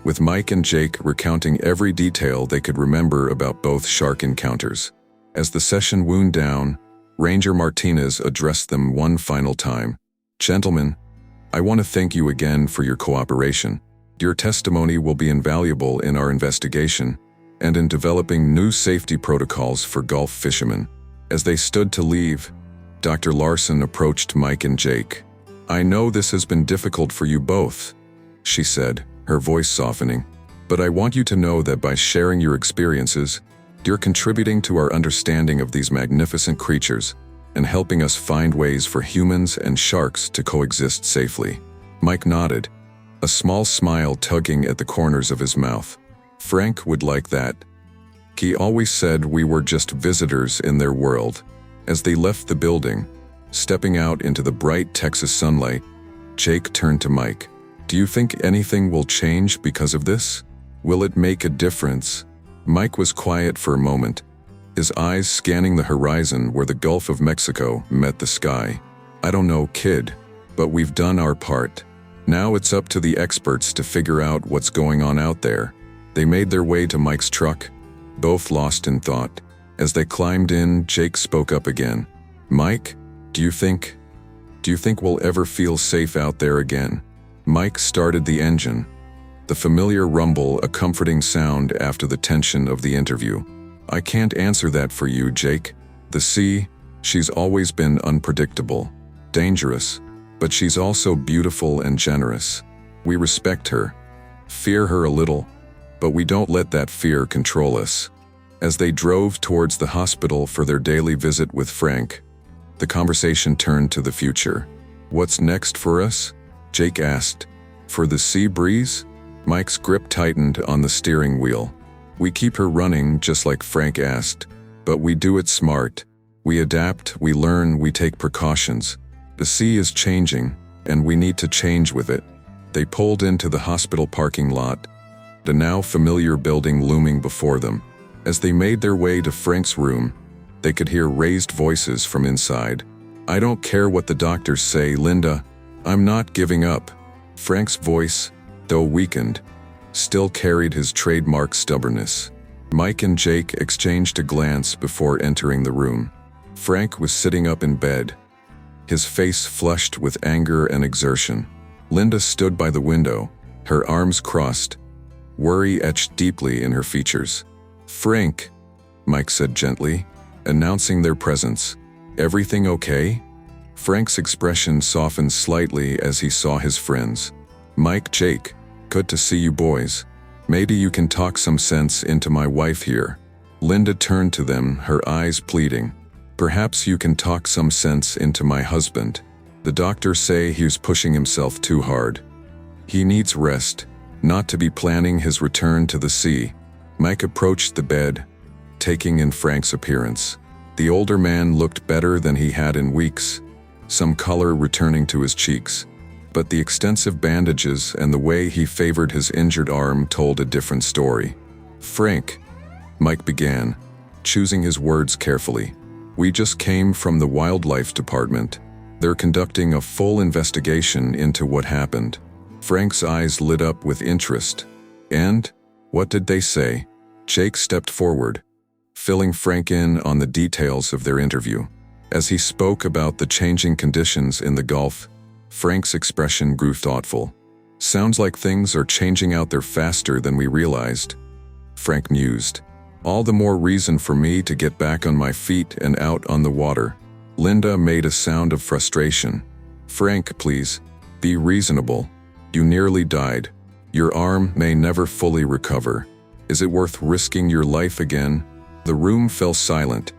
with Mike and Jake recounting every detail they could remember about both shark encounters. As the session wound down, Ranger Martinez addressed them one final time. Gentlemen, I want to thank you again for your cooperation. Your testimony will be invaluable in our investigation and in developing new safety protocols for Gulf fishermen. As they stood to leave, Dr. Larson approached Mike and Jake. I know this has been difficult for you both, she said, her voice softening, but I want you to know that by sharing your experiences, you're contributing to our understanding of these magnificent creatures and helping us find ways for humans and sharks to coexist safely. Mike nodded, a small smile tugging at the corners of his mouth. Frank would like that. He always said we were just visitors in their world. As they left the building, stepping out into the bright Texas sunlight, Jake turned to Mike. Do you think anything will change because of this? Will it make a difference? Mike was quiet for a moment, his eyes scanning the horizon where the Gulf of Mexico met the sky. I don't know, kid, but we've done our part. Now it's up to the experts to figure out what's going on out there. They made their way to Mike's truck, both lost in thought. As they climbed in, Jake spoke up again. Mike, do you think we'll ever feel safe out there again? Mike started the engine, the familiar rumble a comforting sound after the tension of the interview. I can't answer that for you, Jake. The sea, she's always been unpredictable, dangerous, but she's also beautiful and generous. We respect her, fear her a little, but we don't let that fear control us. As they drove towards the hospital for their daily visit with Frank, the conversation turned to the future. What's next for us? Jake asked. For the Sea Breeze? Mike's grip tightened on the steering wheel. We keep her running just like Frank asked, but we do it smart. We adapt, we learn, we take precautions. The sea is changing, and we need to change with it. They pulled into the hospital parking lot, the now familiar building looming before them. As they made their way to Frank's room, they could hear raised voices from inside. I don't care what the doctors say, Linda. I'm not giving up. Frank's voice, though weakened, still carried his trademark stubbornness. Mike and Jake exchanged a glance before entering the room. Frank was sitting up in bed, his face flushed with anger and exertion. Linda stood by the window, her arms crossed, worry etched deeply in her features. "Frank," Mike said gently, announcing their presence. "Everything okay?" Frank's expression softened slightly as he saw his friends. "Mike, Jake, good to see you boys. Maybe you can talk some sense into my wife here." Linda turned to them, her eyes pleading. "Perhaps you can talk some sense into my husband. The doctors say he's pushing himself too hard. He needs rest, not to be planning his return to the sea." Mike approached the bed, taking in Frank's appearance. The older man looked better than he had in weeks, some color returning to his cheeks. But the extensive bandages and the way he favored his injured arm told a different story. "Frank," Mike began, choosing his words carefully, "we just came from the wildlife department. They're conducting a full investigation into what happened." Frank's eyes lit up with interest. "And? What did they say?" Jake stepped forward, filling Frank in on the details of their interview. As he spoke about the changing conditions in the Gulf, Frank's expression grew thoughtful. "Sounds like things are changing out there faster than we realized," Frank mused. "All the more reason for me to get back on my feet and out on the water." Linda made a sound of frustration. "Frank, please, be reasonable. You nearly died. Your arm may never fully recover. Is it worth risking your life again?" The room fell silent,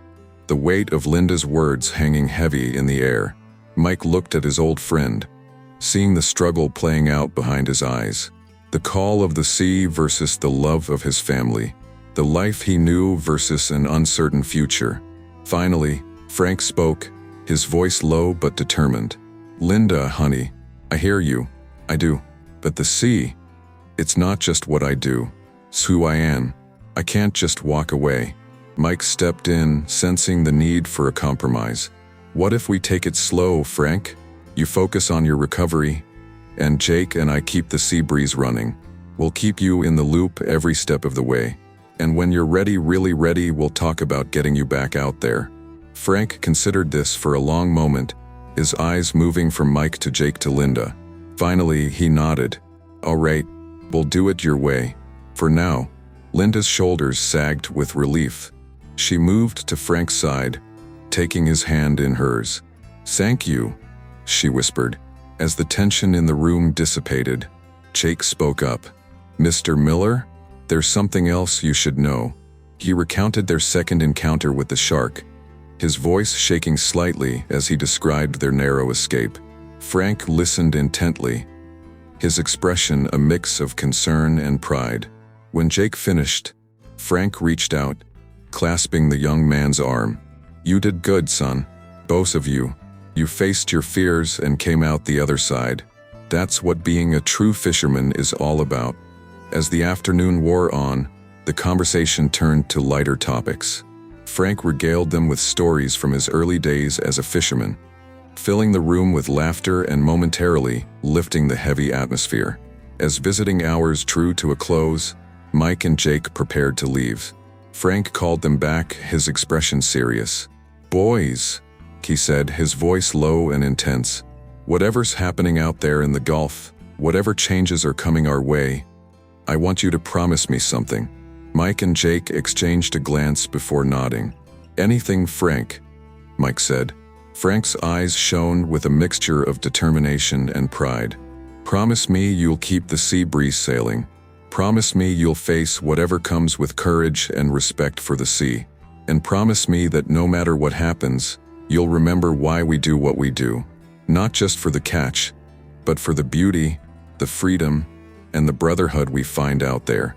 the weight of Linda's words hanging heavy in the air. Mike looked at his old friend, seeing the struggle playing out behind his eyes. The call of the sea versus the love of his family. The life he knew versus an uncertain future. Finally, Frank spoke, his voice low but determined. "Linda, honey, I hear you. I do. But the sea, it's not just what I do. It's who I am. I can't just walk away." Mike stepped in, sensing the need for a compromise. "What if we take it slow, Frank? You focus on your recovery, and Jake and I keep the sea breeze running. We'll keep you in the loop every step of the way. And when you're ready, really ready, we'll talk about getting you back out there." Frank considered this for a long moment, his eyes moving from Mike to Jake to Linda. Finally, he nodded. "All right, we'll do it your way. For now." Linda's shoulders sagged with relief. She moved to Frank's side, taking his hand in hers. "Thank you," she whispered. As the tension in the room dissipated, Jake spoke up. "Mr. Miller, there's something else you should know." He recounted their second encounter with the shark, his voice shaking slightly as he described their narrow escape. Frank listened intently, his expression a mix of concern and pride. When Jake finished, Frank reached out, clasping the young man's arm. "You did good, son. Both of you. You faced your fears and came out the other side. That's what being a true fisherman is all about." As the afternoon wore on, the conversation turned to lighter topics. Frank regaled them with stories from his early days as a fisherman, filling the room with laughter and momentarily lifting the heavy atmosphere. As visiting hours drew to a close, Mike and Jake prepared to leave. Frank called them back, his expression serious. "Boys," he said, his voice low and intense, "whatever's happening out there in the Gulf, whatever changes are coming our way, I want you to promise me something." Mike and Jake exchanged a glance before nodding. "Anything, Frank," Mike said. Frank's eyes shone with a mixture of determination and pride. "Promise me you'll keep the sea breeze sailing. Promise me you'll face whatever comes with courage and respect for the sea. And promise me that no matter what happens, you'll remember why we do what we do. Not just for the catch, but for the beauty, the freedom, and the brotherhood we find out there."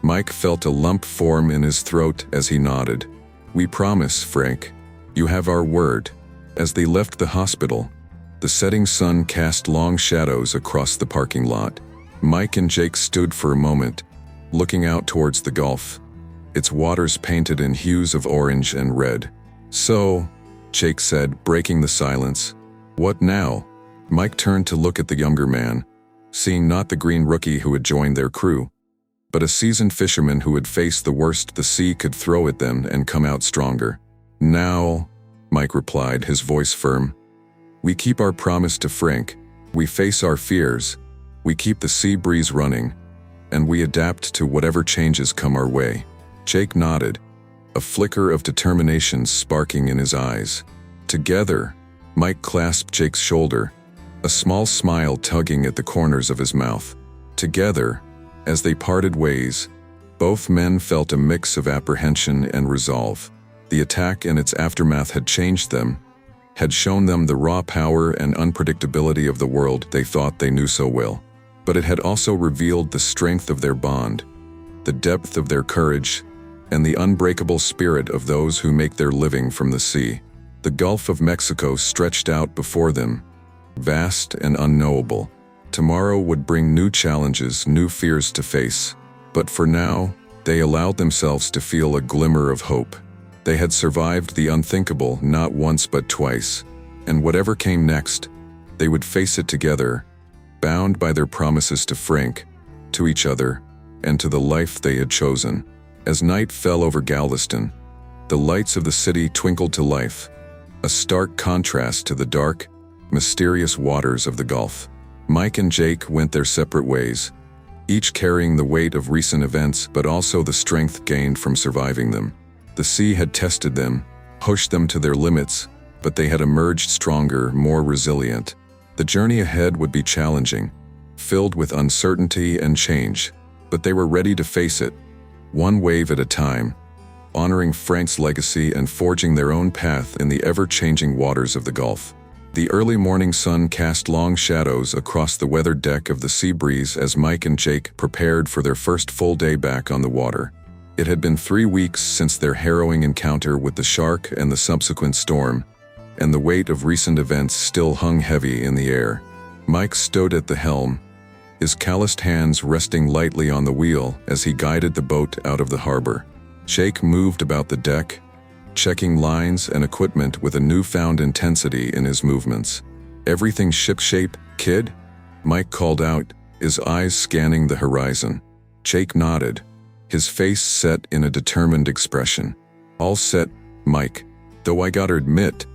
Mike felt a lump form in his throat as he nodded. "We promise, Frank. You have our word." As they left the hospital, the setting sun cast long shadows across the parking lot. Mike and Jake stood for a moment, looking out towards the Gulf, its waters painted in hues of orange and red. "So," Jake said, breaking the silence, "what now?" Mike turned to look at the younger man, seeing not the green rookie who had joined their crew, but a seasoned fisherman who had faced the worst the sea could throw at them and come out stronger. "Now," Mike replied, his voice firm, "we keep our promise to Frank. We face our fears. We keep the sea breeze running. and we adapt to whatever changes come our way." Jake nodded, a flicker of determination sparking in his eyes. Together, Mike clasped Jake's shoulder, a small smile tugging at the corners of his mouth. Together, as they parted ways, both men felt a mix of apprehension and resolve. The attack and its aftermath had changed them, had shown them the raw power and unpredictability of the world they thought they knew so well. But it had also revealed the strength of their bond, the depth of their courage, and the unbreakable spirit of those who make their living from the sea. The Gulf of Mexico stretched out before them, vast and unknowable. Tomorrow would bring new challenges, new fears to face. But for now, they allowed themselves to feel a glimmer of hope. They had survived the unthinkable not once but twice, and whatever came next, they would face it together, bound by their promises to Frank, to each other, and to the life they had chosen. As night fell over Galveston, the lights of the city twinkled to life, a stark contrast to the dark, mysterious waters of the Gulf. Mike and Jake went their separate ways, each carrying the weight of recent events but also the strength gained from surviving them. The sea had tested them, pushed them to their limits, but they had emerged stronger, more resilient. The journey ahead would be challenging, filled with uncertainty and change, but they were ready to face it, one wave at a time, honoring Frank's legacy and forging their own path in the ever-changing waters of the Gulf. The early morning sun cast long shadows across the weathered deck of the Sea Breeze as Mike and Jake prepared for their first full day back on the water. It had been 3 weeks since their harrowing encounter with the shark and the subsequent storm, and the weight of recent events still hung heavy in the air. Mike stood at the helm, his calloused hands resting lightly on the wheel as he guided the boat out of the harbor. Jake moved about the deck, checking lines and equipment with a newfound intensity in his movements. "Everything shipshape, kid?" Mike called out, his eyes scanning the horizon. Jake nodded, his face set in a determined expression. "All set, Mike. Though I gotta admit,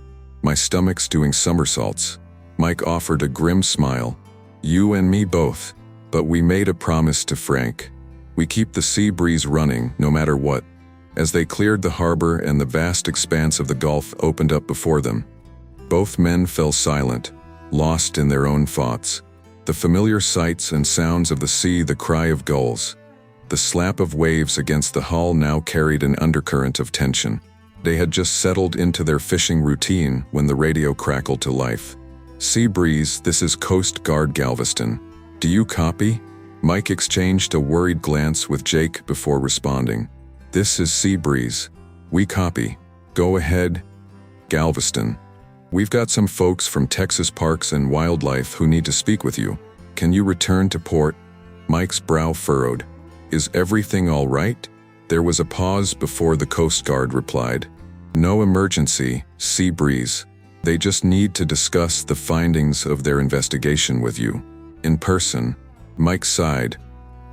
my stomach's doing somersaults." Mike offered a grim smile. "You and me both. But we made a promise to Frank. We keep the Sea Breeze running, no matter what." As they cleared the harbor and the vast expanse of the Gulf opened up before them, both men fell silent, lost in their own thoughts. The familiar sights and sounds of the sea, the cry of gulls, the slap of waves against the hull now carried an undercurrent of tension. They had just settled into their fishing routine when the radio crackled to life. "Sea Breeze, this is Coast Guard Galveston. Do you copy?" Mike exchanged a worried glance with Jake before responding. "This is Sea Breeze. We copy. Go ahead, Galveston. We've got some folks from Texas Parks and Wildlife who need to speak with you. Can you return to port?" Mike's brow furrowed. "Is everything all right?" There was a pause before the Coast Guard replied. "No emergency, Sea Breeze. They just need to discuss the findings of their investigation with you. In person." Mike sighed,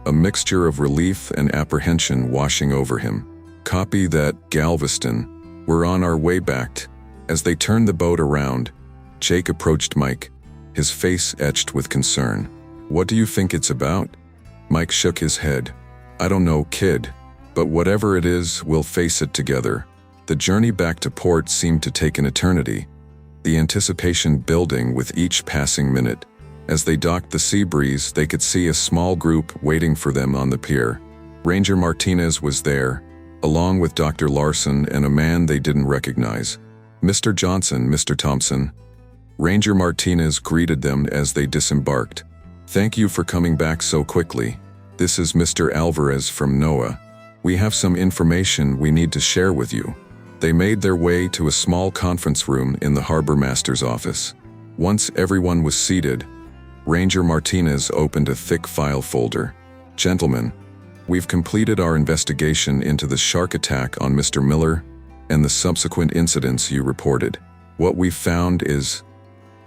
a mixture of relief and apprehension washing over him. "Copy that, Galveston. We're on our way back." As they turned the boat around, Jake approached Mike, his face etched with concern. "What do you think it's about?" Mike shook his head. "I don't know, kid. But whatever it is, we'll face it together." The journey back to port seemed to take an eternity, the anticipation building with each passing minute. As they docked the Sea Breeze, they could see a small group waiting for them on the pier. Ranger Martinez was there, along with Dr. Larson and a man they didn't recognize. "Mr. Johnson, Mr. Thompson." Ranger Martinez greeted them as they disembarked. "Thank you for coming back so quickly. This is Mr. Alvarez from NOAA. We have some information we need to share with you." They made their way to a small conference room in the harbor master's office. Once everyone was seated, Ranger Martinez opened a thick file folder. "Gentlemen, we've completed our investigation into the shark attack on Mr. Miller and the subsequent incidents you reported. What we've found is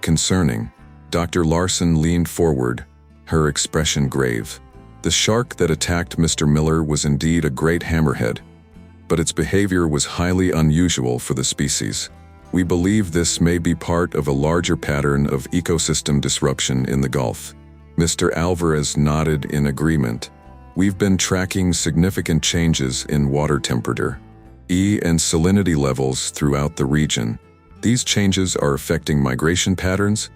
concerning." Dr. Larson leaned forward, her expression grave. "The shark that attacked Mr. Miller was indeed a great hammerhead, but its behavior was highly unusual for the species. We believe this may be part of a larger pattern of ecosystem disruption in the Gulf." Mr. Alvarez nodded in agreement. We've been tracking significant changes in water temperature, and salinity levels throughout the region. These changes are affecting migration patterns,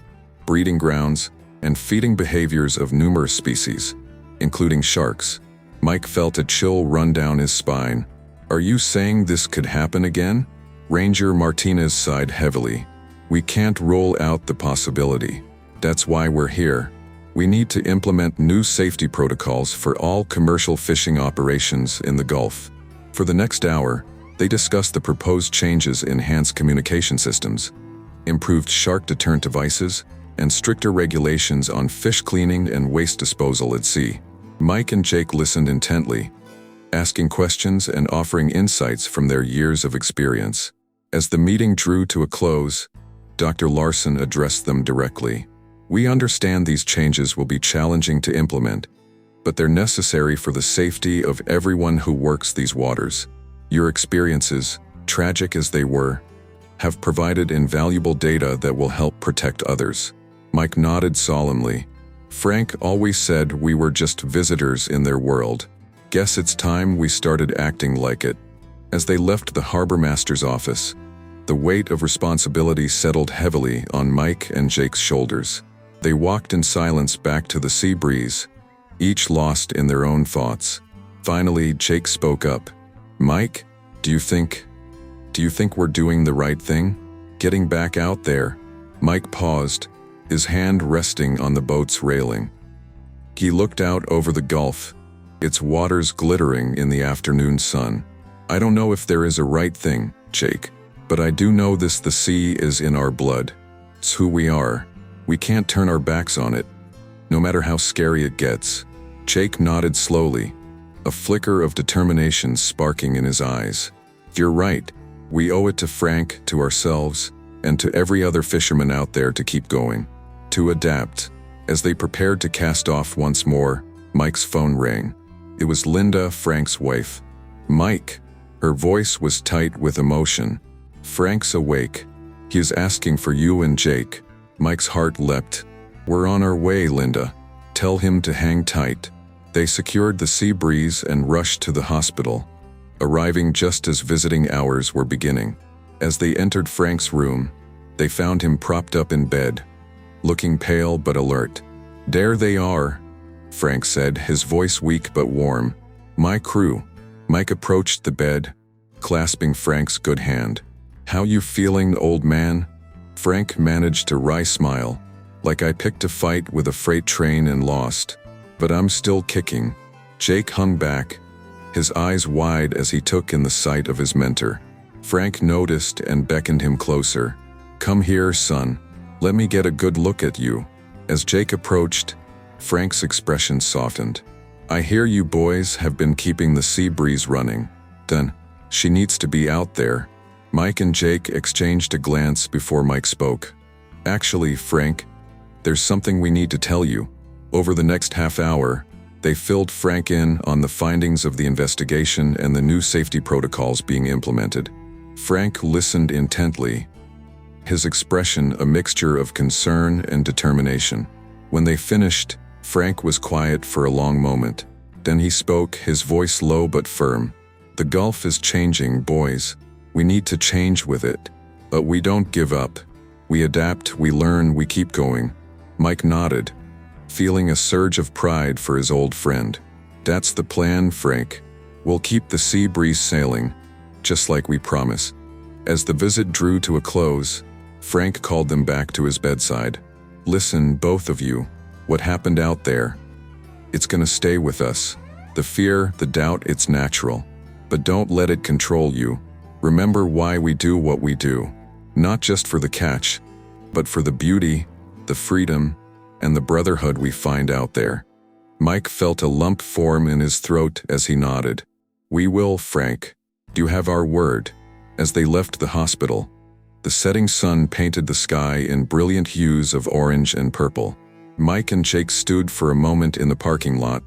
breeding grounds, and feeding behaviors of numerous species, including sharks. Mike felt a chill run down his spine. Are you saying this could happen again? Ranger Martinez sighed heavily. We can't rule out the possibility. That's why we're here. We need to implement new safety protocols for all commercial fishing operations in the Gulf. For the next hour, they discussed the proposed changes in enhanced communication systems, improved shark deterrent devices, and stricter regulations on fish cleaning and waste disposal at sea. Mike and Jake listened intently, asking questions and offering insights from their years of experience. As the meeting drew to a close, Dr. Larson addressed them directly. We understand these changes will be challenging to implement, but they're necessary for the safety of everyone who works these waters. Your experiences, tragic as they were, have provided invaluable data that will help protect others. Mike nodded solemnly. Frank always said we were just visitors in their world. Guess it's time we started acting like it. As they left the harbor master's office, the weight of responsibility settled heavily on Mike and Jake's shoulders. They walked in silence back to the sea breeze, each lost in their own thoughts. Finally, Jake spoke up. Mike, do you think we're doing the right thing? Getting back out there? Mike paused, his hand resting on the boat's railing. He looked out over the Gulf, its waters glittering in the afternoon sun. I don't know if there is a right thing, Jake, but I do know this: the sea is in our blood. It's who we are. We can't turn our backs on it, no matter how scary it gets. Jake nodded slowly, a flicker of determination sparking in his eyes. You're right. We owe it to Frank, to ourselves, and to every other fisherman out there to keep going, to adapt. As they prepared to cast off once more, Mike's phone rang. It was Linda, Frank's wife. Mike. Her voice was tight with emotion. Frank's awake. He is asking for you and Jake. Mike's heart leapt. We're on our way, Linda. Tell him to hang tight. They secured the Sea Breeze and rushed to the hospital, arriving just as visiting hours were beginning. As they entered Frank's room, they found him propped up in bed, looking pale but alert. There they are, Frank said, his voice weak but warm. My crew. Mike approached the bed, clasping Frank's good hand. How you feeling, old man? Frank managed to wry smile. Like I picked a fight with a freight train and lost, but I'm still kicking. Jake hung back, his eyes wide as he took in the sight of his mentor. Frank noticed and beckoned him closer. Come here, son. Let me get a good look at you. As Jake approached, Frank's expression softened. I hear you boys have been keeping the Sea Breeze running. Then, she needs to be out there. Mike and Jake exchanged a glance before Mike spoke. Actually, Frank, there's something we need to tell you. Over the next half hour, they filled Frank in on the findings of the investigation and the new safety protocols being implemented. Frank listened intently, his expression a mixture of concern and determination. When they finished, Frank was quiet for a long moment. Then he spoke, his voice low but firm. The Gulf is changing, boys. We need to change with it. But we don't give up. We adapt, we learn, we keep going. Mike nodded, feeling a surge of pride for his old friend. That's the plan, Frank. We'll keep the Sea Breeze sailing, just like we promised. As the visit drew to a close, Frank called them back to his bedside. Listen, both of you, what happened out there? It's gonna stay with us. The fear, the doubt, it's natural. But don't let it control you. Remember why we do what we do. Not just for the catch, but for the beauty, the freedom, and the brotherhood we find out there. Mike felt a lump form in his throat as he nodded. We will, Frank. Do you have our word? As they left the hospital, the setting sun painted the sky in brilliant hues of orange and purple. Mike and Jake stood for a moment in the parking lot,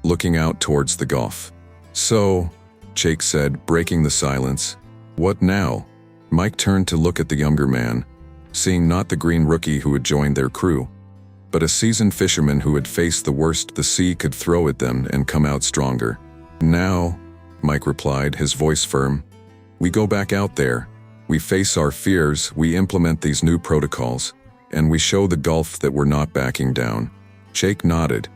looking out towards the Gulf. So, Jake said, breaking the silence, what now? Mike turned to look at the younger man, seeing not the green rookie who had joined their crew, but a seasoned fisherman who had faced the worst the sea could throw at them and come out stronger. "Now," Mike replied, his voice firm, "we go back out there. We face our fears, we implement these new protocols, and we show the Gulf that we're not backing down." Jake nodded,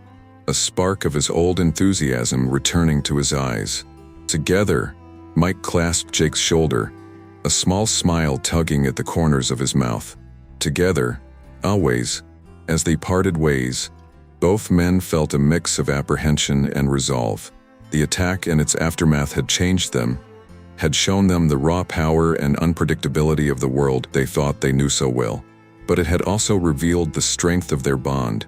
a spark of his old enthusiasm returning to his eyes. Together, Mike clasped Jake's shoulder, a small smile tugging at the corners of his mouth. Together, always, as they parted ways, both men felt a mix of apprehension and resolve. The attack and its aftermath had changed them, had shown them the raw power and unpredictability of the world they thought they knew so well. But it had also revealed the strength of their bond,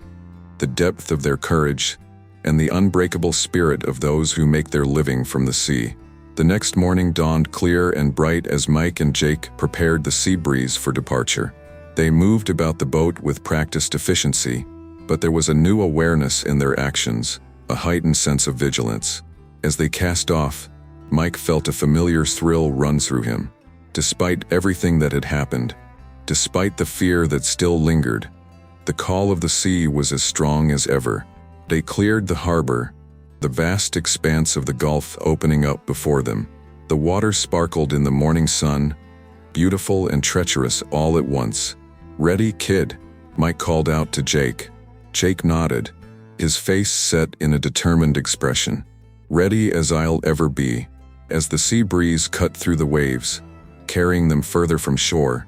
the depth of their courage, and the unbreakable spirit of those who make their living from the sea. The next morning dawned clear and bright as Mike and Jake prepared the Sea Breeze for departure. They moved about the boat with practiced efficiency, but there was a new awareness in their actions, a heightened sense of vigilance. As they cast off, Mike felt a familiar thrill run through him. Despite everything that had happened, despite the fear that still lingered, the call of the sea was as strong as ever. They cleared the harbor, the vast expanse of the Gulf opening up before them. The water sparkled in the morning sun, beautiful and treacherous all at once. "Ready, kid?" Mike called out to Jake. Jake nodded, his face set in a determined expression. "Ready as I'll ever be." As the Sea Breeze cut through the waves, carrying them further from shore,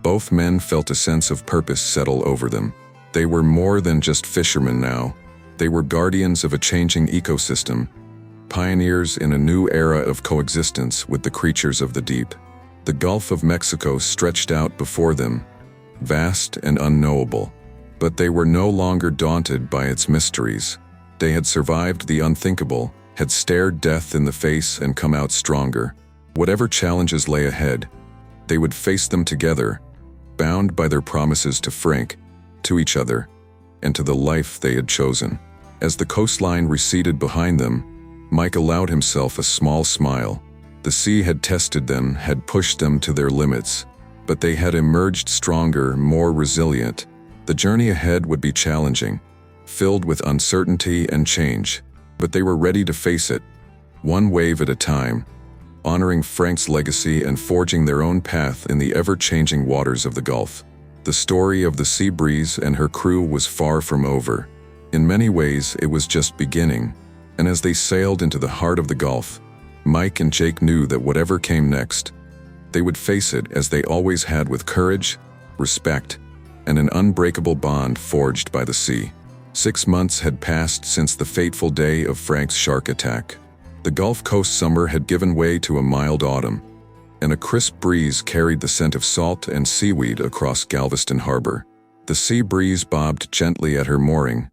both men felt a sense of purpose settle over them. They were more than just fishermen now. They were guardians of a changing ecosystem, pioneers in a new era of coexistence with the creatures of the deep. The Gulf of Mexico stretched out before them, vast and unknowable. But they were no longer daunted by its mysteries. They had survived the unthinkable, had stared death in the face and come out stronger. Whatever challenges lay ahead, they would face them together, bound by their promises to Frank, to each other, and to the life they had chosen. As the coastline receded behind them, Mike allowed himself a small smile. The sea had tested them, had pushed them to their limits, but they had emerged stronger, more resilient. The journey ahead would be challenging, filled with uncertainty and change, but they were ready to face it, one wave at a time, honoring Frank's legacy and forging their own path in the ever-changing waters of the Gulf. The story of the Sea Breeze and her crew was far from over. In many ways, it was just beginning, and as they sailed into the heart of the Gulf, Mike and Jake knew that whatever came next, they would face it as they always had, with courage, respect, and an unbreakable bond forged by the sea. 6 months had passed since the fateful day of Frank's shark attack. The Gulf Coast summer had given way to a mild autumn, and a crisp breeze carried the scent of salt and seaweed across Galveston Harbor. The Sea Breeze bobbed gently at her mooring,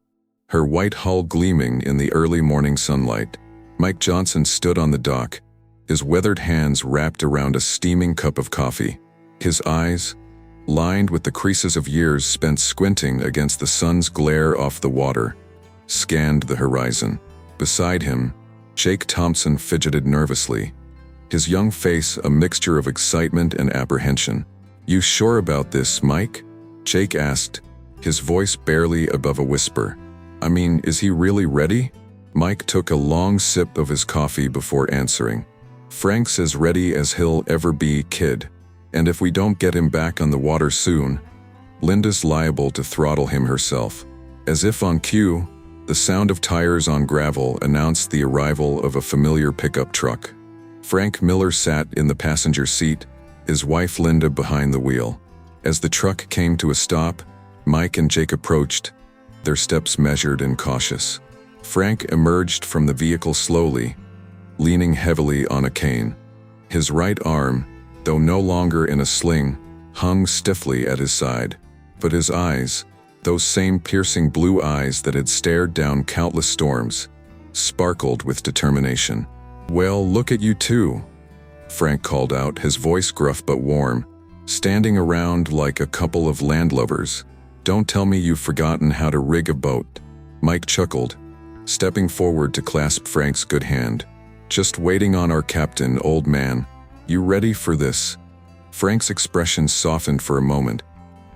her white hull gleaming in the early morning sunlight. Mike Johnson stood on the dock, his weathered hands wrapped around a steaming cup of coffee. His eyes, lined with the creases of years spent squinting against the sun's glare off the water, scanned the horizon. Beside him, Jake Thompson fidgeted nervously, his young face a mixture of excitement and apprehension. "You sure about this, Mike?" Jake asked, his voice barely above a whisper. "I mean, is he really ready?" Mike took a long sip of his coffee before answering. "Frank's as ready as he'll ever be, kid. And if we don't get him back on the water soon, Linda's liable to throttle him herself." As if on cue, the sound of tires on gravel announced the arrival of a familiar pickup truck. Frank Miller sat in the passenger seat, his wife Linda behind the wheel. As the truck came to a stop, Mike and Jake approached, their steps measured and cautious. Frank emerged from the vehicle slowly, leaning heavily on a cane. His right arm, though no longer in a sling, hung stiffly at his side. But his eyes, those same piercing blue eyes that had stared down countless storms, sparkled with determination. "Well, look at you two," Frank called out, his voice gruff but warm, "standing around like a couple of landlubbers. Don't tell me you've forgotten how to rig a boat." Mike chuckled, stepping forward to clasp Frank's good hand. "Just waiting on our captain, old man. You ready for this?" Frank's expression softened for a moment,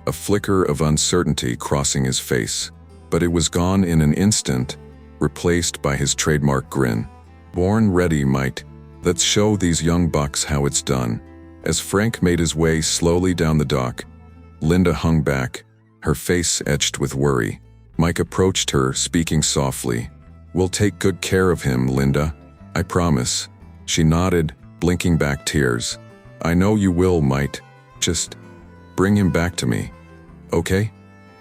a flicker of uncertainty crossing his face. But it was gone in an instant, replaced by his trademark grin. "Born ready, mate. Let's show these young bucks how it's done." As Frank made his way slowly down the dock, Linda hung back, her face etched with worry. Mike approached her, speaking softly. "We'll take good care of him, Linda. I promise." She nodded, blinking back tears. "I know you will, mate. Just bring him back to me. Okay?"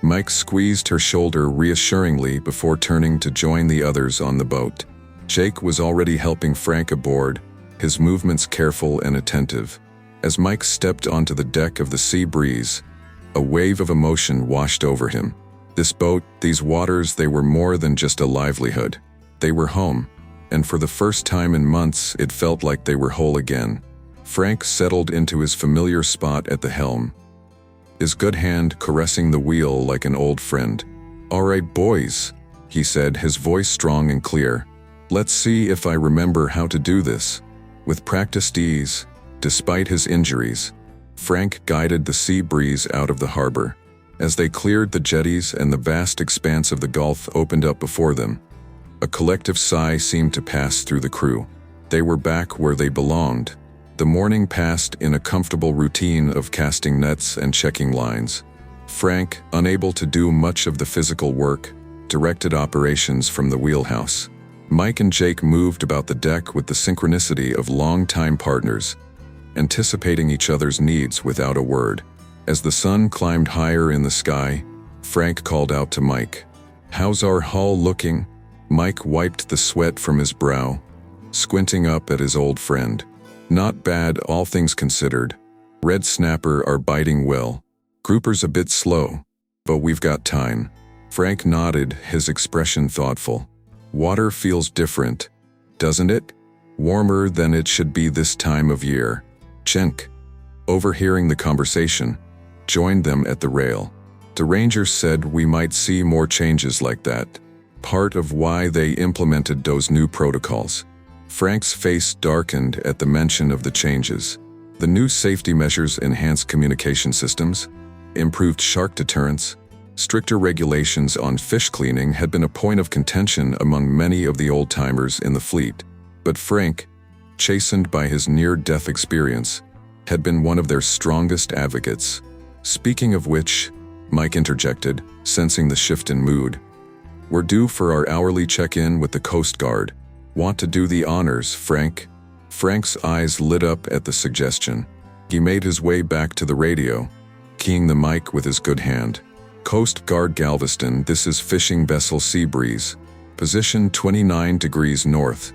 Mike squeezed her shoulder reassuringly before turning to join the others on the boat. Jake was already helping Frank aboard, his movements careful and attentive. As Mike stepped onto the deck of the Sea Breeze, a wave of emotion washed over him. This boat, these waters, they were more than just a livelihood. They were home, and for the first time in months, it felt like they were whole again. Frank settled into his familiar spot at the helm, his good hand caressing the wheel like an old friend. "All right, boys," he said, his voice strong and clear. "Let's see if I remember how to do this." With practiced ease, despite his injuries, Frank guided the Sea Breeze out of the harbor. As they cleared the jetties and the vast expanse of the Gulf opened up before them, a collective sigh seemed to pass through the crew. They were back where they belonged. The morning passed in a comfortable routine of casting nets and checking lines. Frank, unable to do much of the physical work, directed operations from the wheelhouse. Mike and Jake moved about the deck with the synchronicity of long-time partners, anticipating each other's needs without a word. As the sun climbed higher in the sky, Frank called out to Mike. "How's our hull looking?" Mike wiped the sweat from his brow, squinting up at his old friend. "Not bad, all things considered. Red snapper are biting well. Grouper's a bit slow, but we've got time." Frank nodded, his expression thoughtful. "Water feels different, doesn't it? Warmer than it should be this time of year." Cenk, overhearing the conversation, joined them at the rail. The Rangers said we might see more changes like that, part of why they implemented those new protocols. Frank's face darkened at the mention of the changes. The new safety measures enhanced communication systems, improved shark deterrence, stricter regulations on fish cleaning had been a point of contention among many of the old-timers in the fleet. But Frank, chastened by his near-death experience, had been one of their strongest advocates. "Speaking of which," Mike interjected, sensing the shift in mood, "we're due for our hourly check-in with the Coast Guard. Want to do the honors, Frank?" Frank's eyes lit up at the suggestion. He made his way back to the radio, keying the mic with his good hand. "Coast Guard Galveston, this is fishing vessel Sea Breeze. Position 29 degrees north,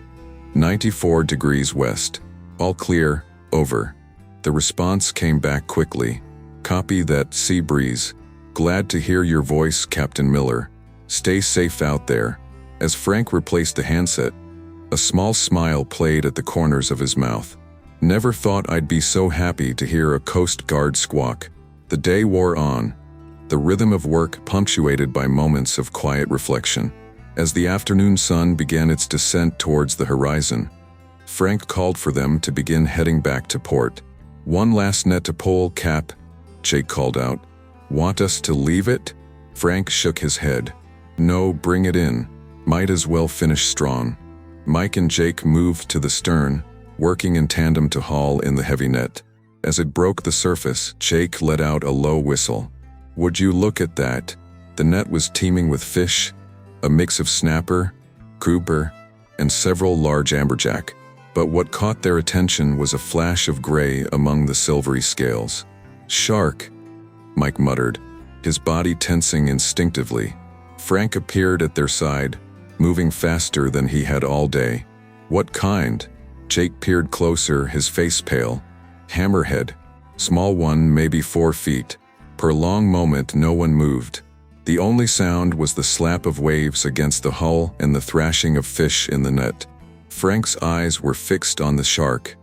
94 degrees west. All clear, over." The response came back quickly. "Copy that, Sea Breeze. Glad to hear your voice, Captain Miller. Stay safe out there." As Frank replaced the handset, a small smile played at the corners of his mouth. "Never thought I'd be so happy to hear a Coast Guard squawk." The day wore on, the rhythm of work punctuated by moments of quiet reflection. As the afternoon sun began its descent towards the horizon, Frank called for them to begin heading back to port. "One last net to pull, Cap," Jake called out. "Want us to leave it?" Frank shook his head. "No, bring it in. Might as well finish strong." Mike and Jake moved to the stern, working in tandem to haul in the heavy net. As it broke the surface, Jake let out a low whistle. "Would you look at that?" The net was teeming with fish, a mix of snapper, grouper, and several large amberjack. But what caught their attention was a flash of gray among the silvery scales. "Shark," Mike muttered, his body tensing instinctively. Frank appeared at their side, moving faster than he had all day. "What kind?" Jake peered closer, his face pale. "Hammerhead. Small one, maybe 4 feet." For a long moment no one moved. The only sound was the slap of waves against the hull and the thrashing of fish in the net. Frank's eyes were fixed on the shark,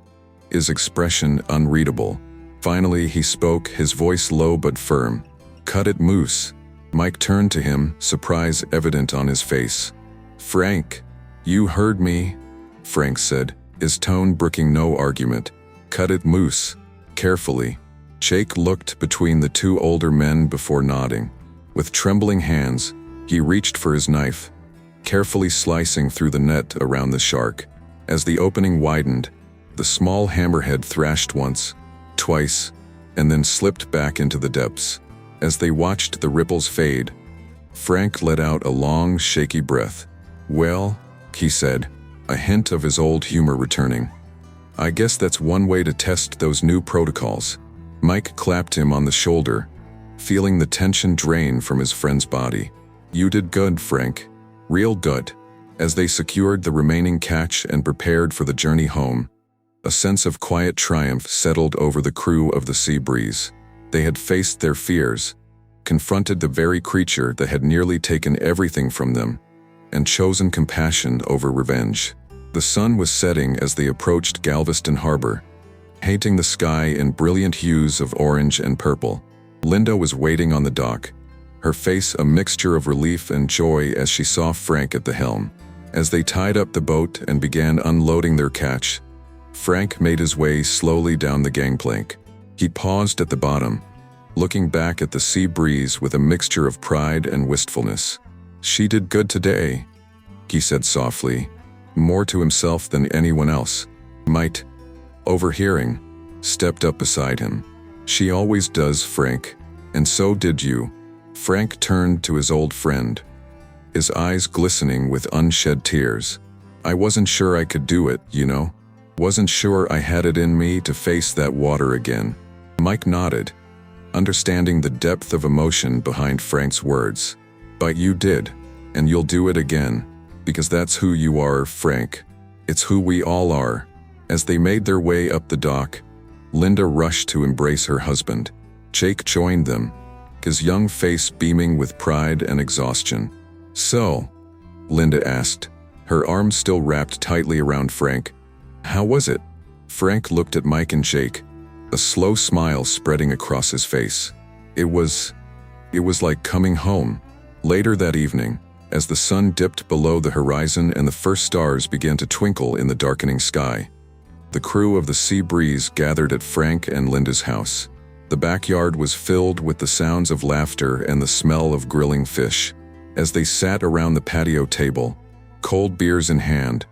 his expression unreadable. Finally he spoke, his voice low but firm. "Cut it, Moose." Mike turned to him, surprise evident on his face. "Frank, you heard me," Frank said, his tone brooking no argument. "Cut it, Moose." Carefully, Jake looked between the two older men before nodding. With trembling hands, he reached for his knife, carefully slicing through the net around the shark. As the opening widened, the small hammerhead thrashed once, twice, and then slipped back into the depths. As they watched the ripples fade, Frank let out a long, shaky breath. "Well," he said, a hint of his old humor returning. "I guess that's one way to test those new protocols." Mike clapped him on the shoulder, feeling the tension drain from his friend's body. "You did good, Frank. Real good." As they secured the remaining catch and prepared for the journey home, a sense of quiet triumph settled over the crew of the Sea Breeze. They had faced their fears, confronted the very creature that had nearly taken everything from them, and chosen compassion over revenge. The sun was setting as they approached Galveston Harbor, painting the sky in brilliant hues of orange and purple. Linda was waiting on the dock, her face a mixture of relief and joy as she saw Frank at the helm. As they tied up the boat and began unloading their catch, Frank made his way slowly down the gangplank. He paused at the bottom, looking back at the Sea Breeze with a mixture of pride and wistfulness. "She did good today," he said softly, more to himself than anyone else. Mike, overhearing, stepped up beside him. "She always does, Frank, and so did you." Frank turned to his old friend, his eyes glistening with unshed tears. "I wasn't sure I could do it, you know. Wasn't sure I had it in me to face that water again." Mike nodded, understanding the depth of emotion behind Frank's words. "But you did, and you'll do it again, because that's who you are, Frank. It's who we all are." As they made their way up the dock, Linda rushed to embrace her husband. Jake joined them, his young face beaming with pride and exhaustion. "So," Linda asked, her arms still wrapped tightly around Frank, "how was it?" Frank looked at Mike and Jake, a slow smile spreading across his face. It was like coming home." Later that evening, as the sun dipped below the horizon and the first stars began to twinkle in the darkening sky, the crew of the Sea Breeze gathered at Frank and Linda's house. The backyard was filled with the sounds of laughter and the smell of grilling fish. As they sat around the patio table, cold beers in hand,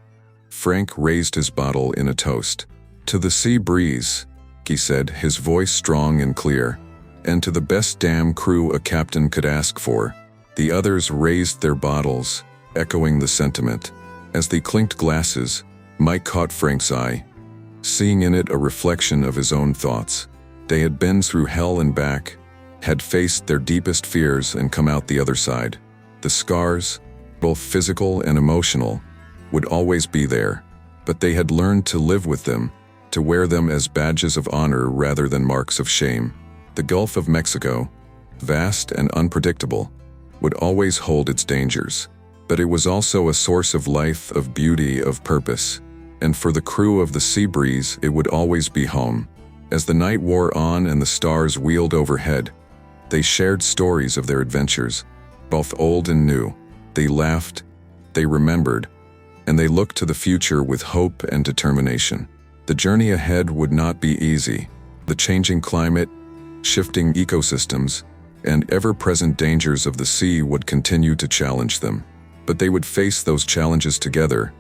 Frank raised his bottle in a toast. "To the Sea Breeze," he said, his voice strong and clear, "and to the best damn crew a captain could ask for." The others raised their bottles, echoing the sentiment. As they clinked glasses, Mike caught Frank's eye, seeing in it a reflection of his own thoughts. They had been through hell and back, had faced their deepest fears and come out the other side. The scars, both physical and emotional, would always be there, but they had learned to live with them, to wear them as badges of honor rather than marks of shame. The Gulf of Mexico, vast and unpredictable, would always hold its dangers, but it was also a source of life, of beauty, of purpose. And for the crew of the Sea Breeze, it would always be home. As the night wore on and the stars wheeled overhead, they shared stories of their adventures, both old and new. They laughed, they remembered, and they looked to the future with hope and determination. The journey ahead would not be easy. The changing climate, shifting ecosystems, and ever-present dangers of the sea would continue to challenge them. But they would face those challenges together,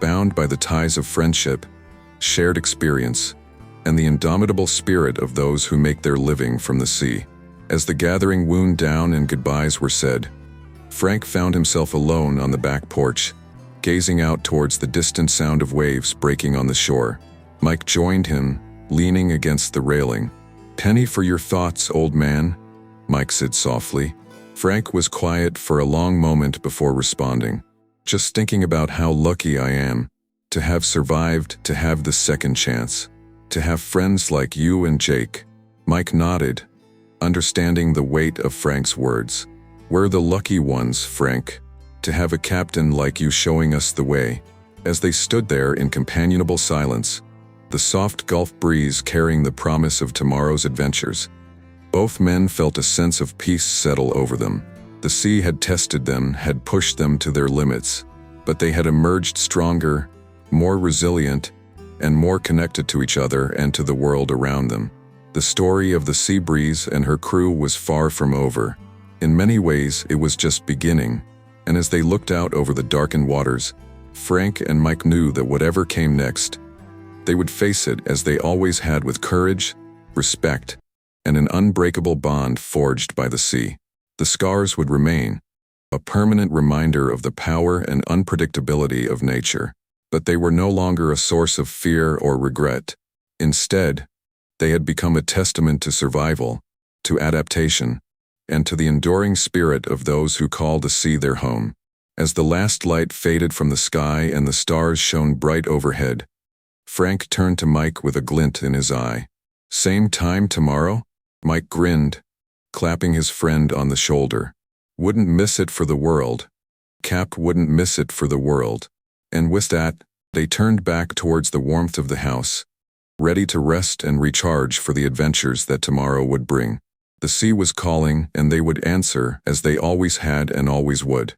bound by the ties of friendship, shared experience, and the indomitable spirit of those who make their living from the sea. As the gathering wound down and goodbyes were said, Frank found himself alone on the back porch, gazing out towards the distant sound of waves breaking on the shore. Mike joined him, leaning against the railing. "Penny for your thoughts, old man," Mike said softly. Frank was quiet for a long moment before responding. "Just thinking about how lucky I am to have survived, to have this second chance, to have friends like you and Jake." Mike nodded, understanding the weight of Frank's words. "We're the lucky ones, Frank, to have a captain like you showing us the way." As they stood there in companionable silence, the soft Gulf breeze carrying the promise of tomorrow's adventures, both men felt a sense of peace settle over them. The sea had tested them, had pushed them to their limits, but they had emerged stronger, more resilient, and more connected to each other and to the world around them. The story of the Sea Breeze and her crew was far from over. In many ways, it was just beginning, and as they looked out over the darkened waters, Frank and Mike knew that whatever came next, they would face it as they always had, with courage, respect, and an unbreakable bond forged by the sea. The scars would remain, a permanent reminder of the power and unpredictability of nature. But they were no longer a source of fear or regret. Instead, they had become a testament to survival, to adaptation, and to the enduring spirit of those who call the sea their home. As the last light faded from the sky and the stars shone bright overhead, Frank turned to Mike with a glint in his eye. "Same time tomorrow?" Mike grinned, clapping his friend on the shoulder. "Wouldn't miss it for the world." Cap wouldn't miss it for the world. And with that, they turned back towards the warmth of the house, ready to rest and recharge for the adventures that tomorrow would bring. The sea was calling, and they would answer as they always had and always would.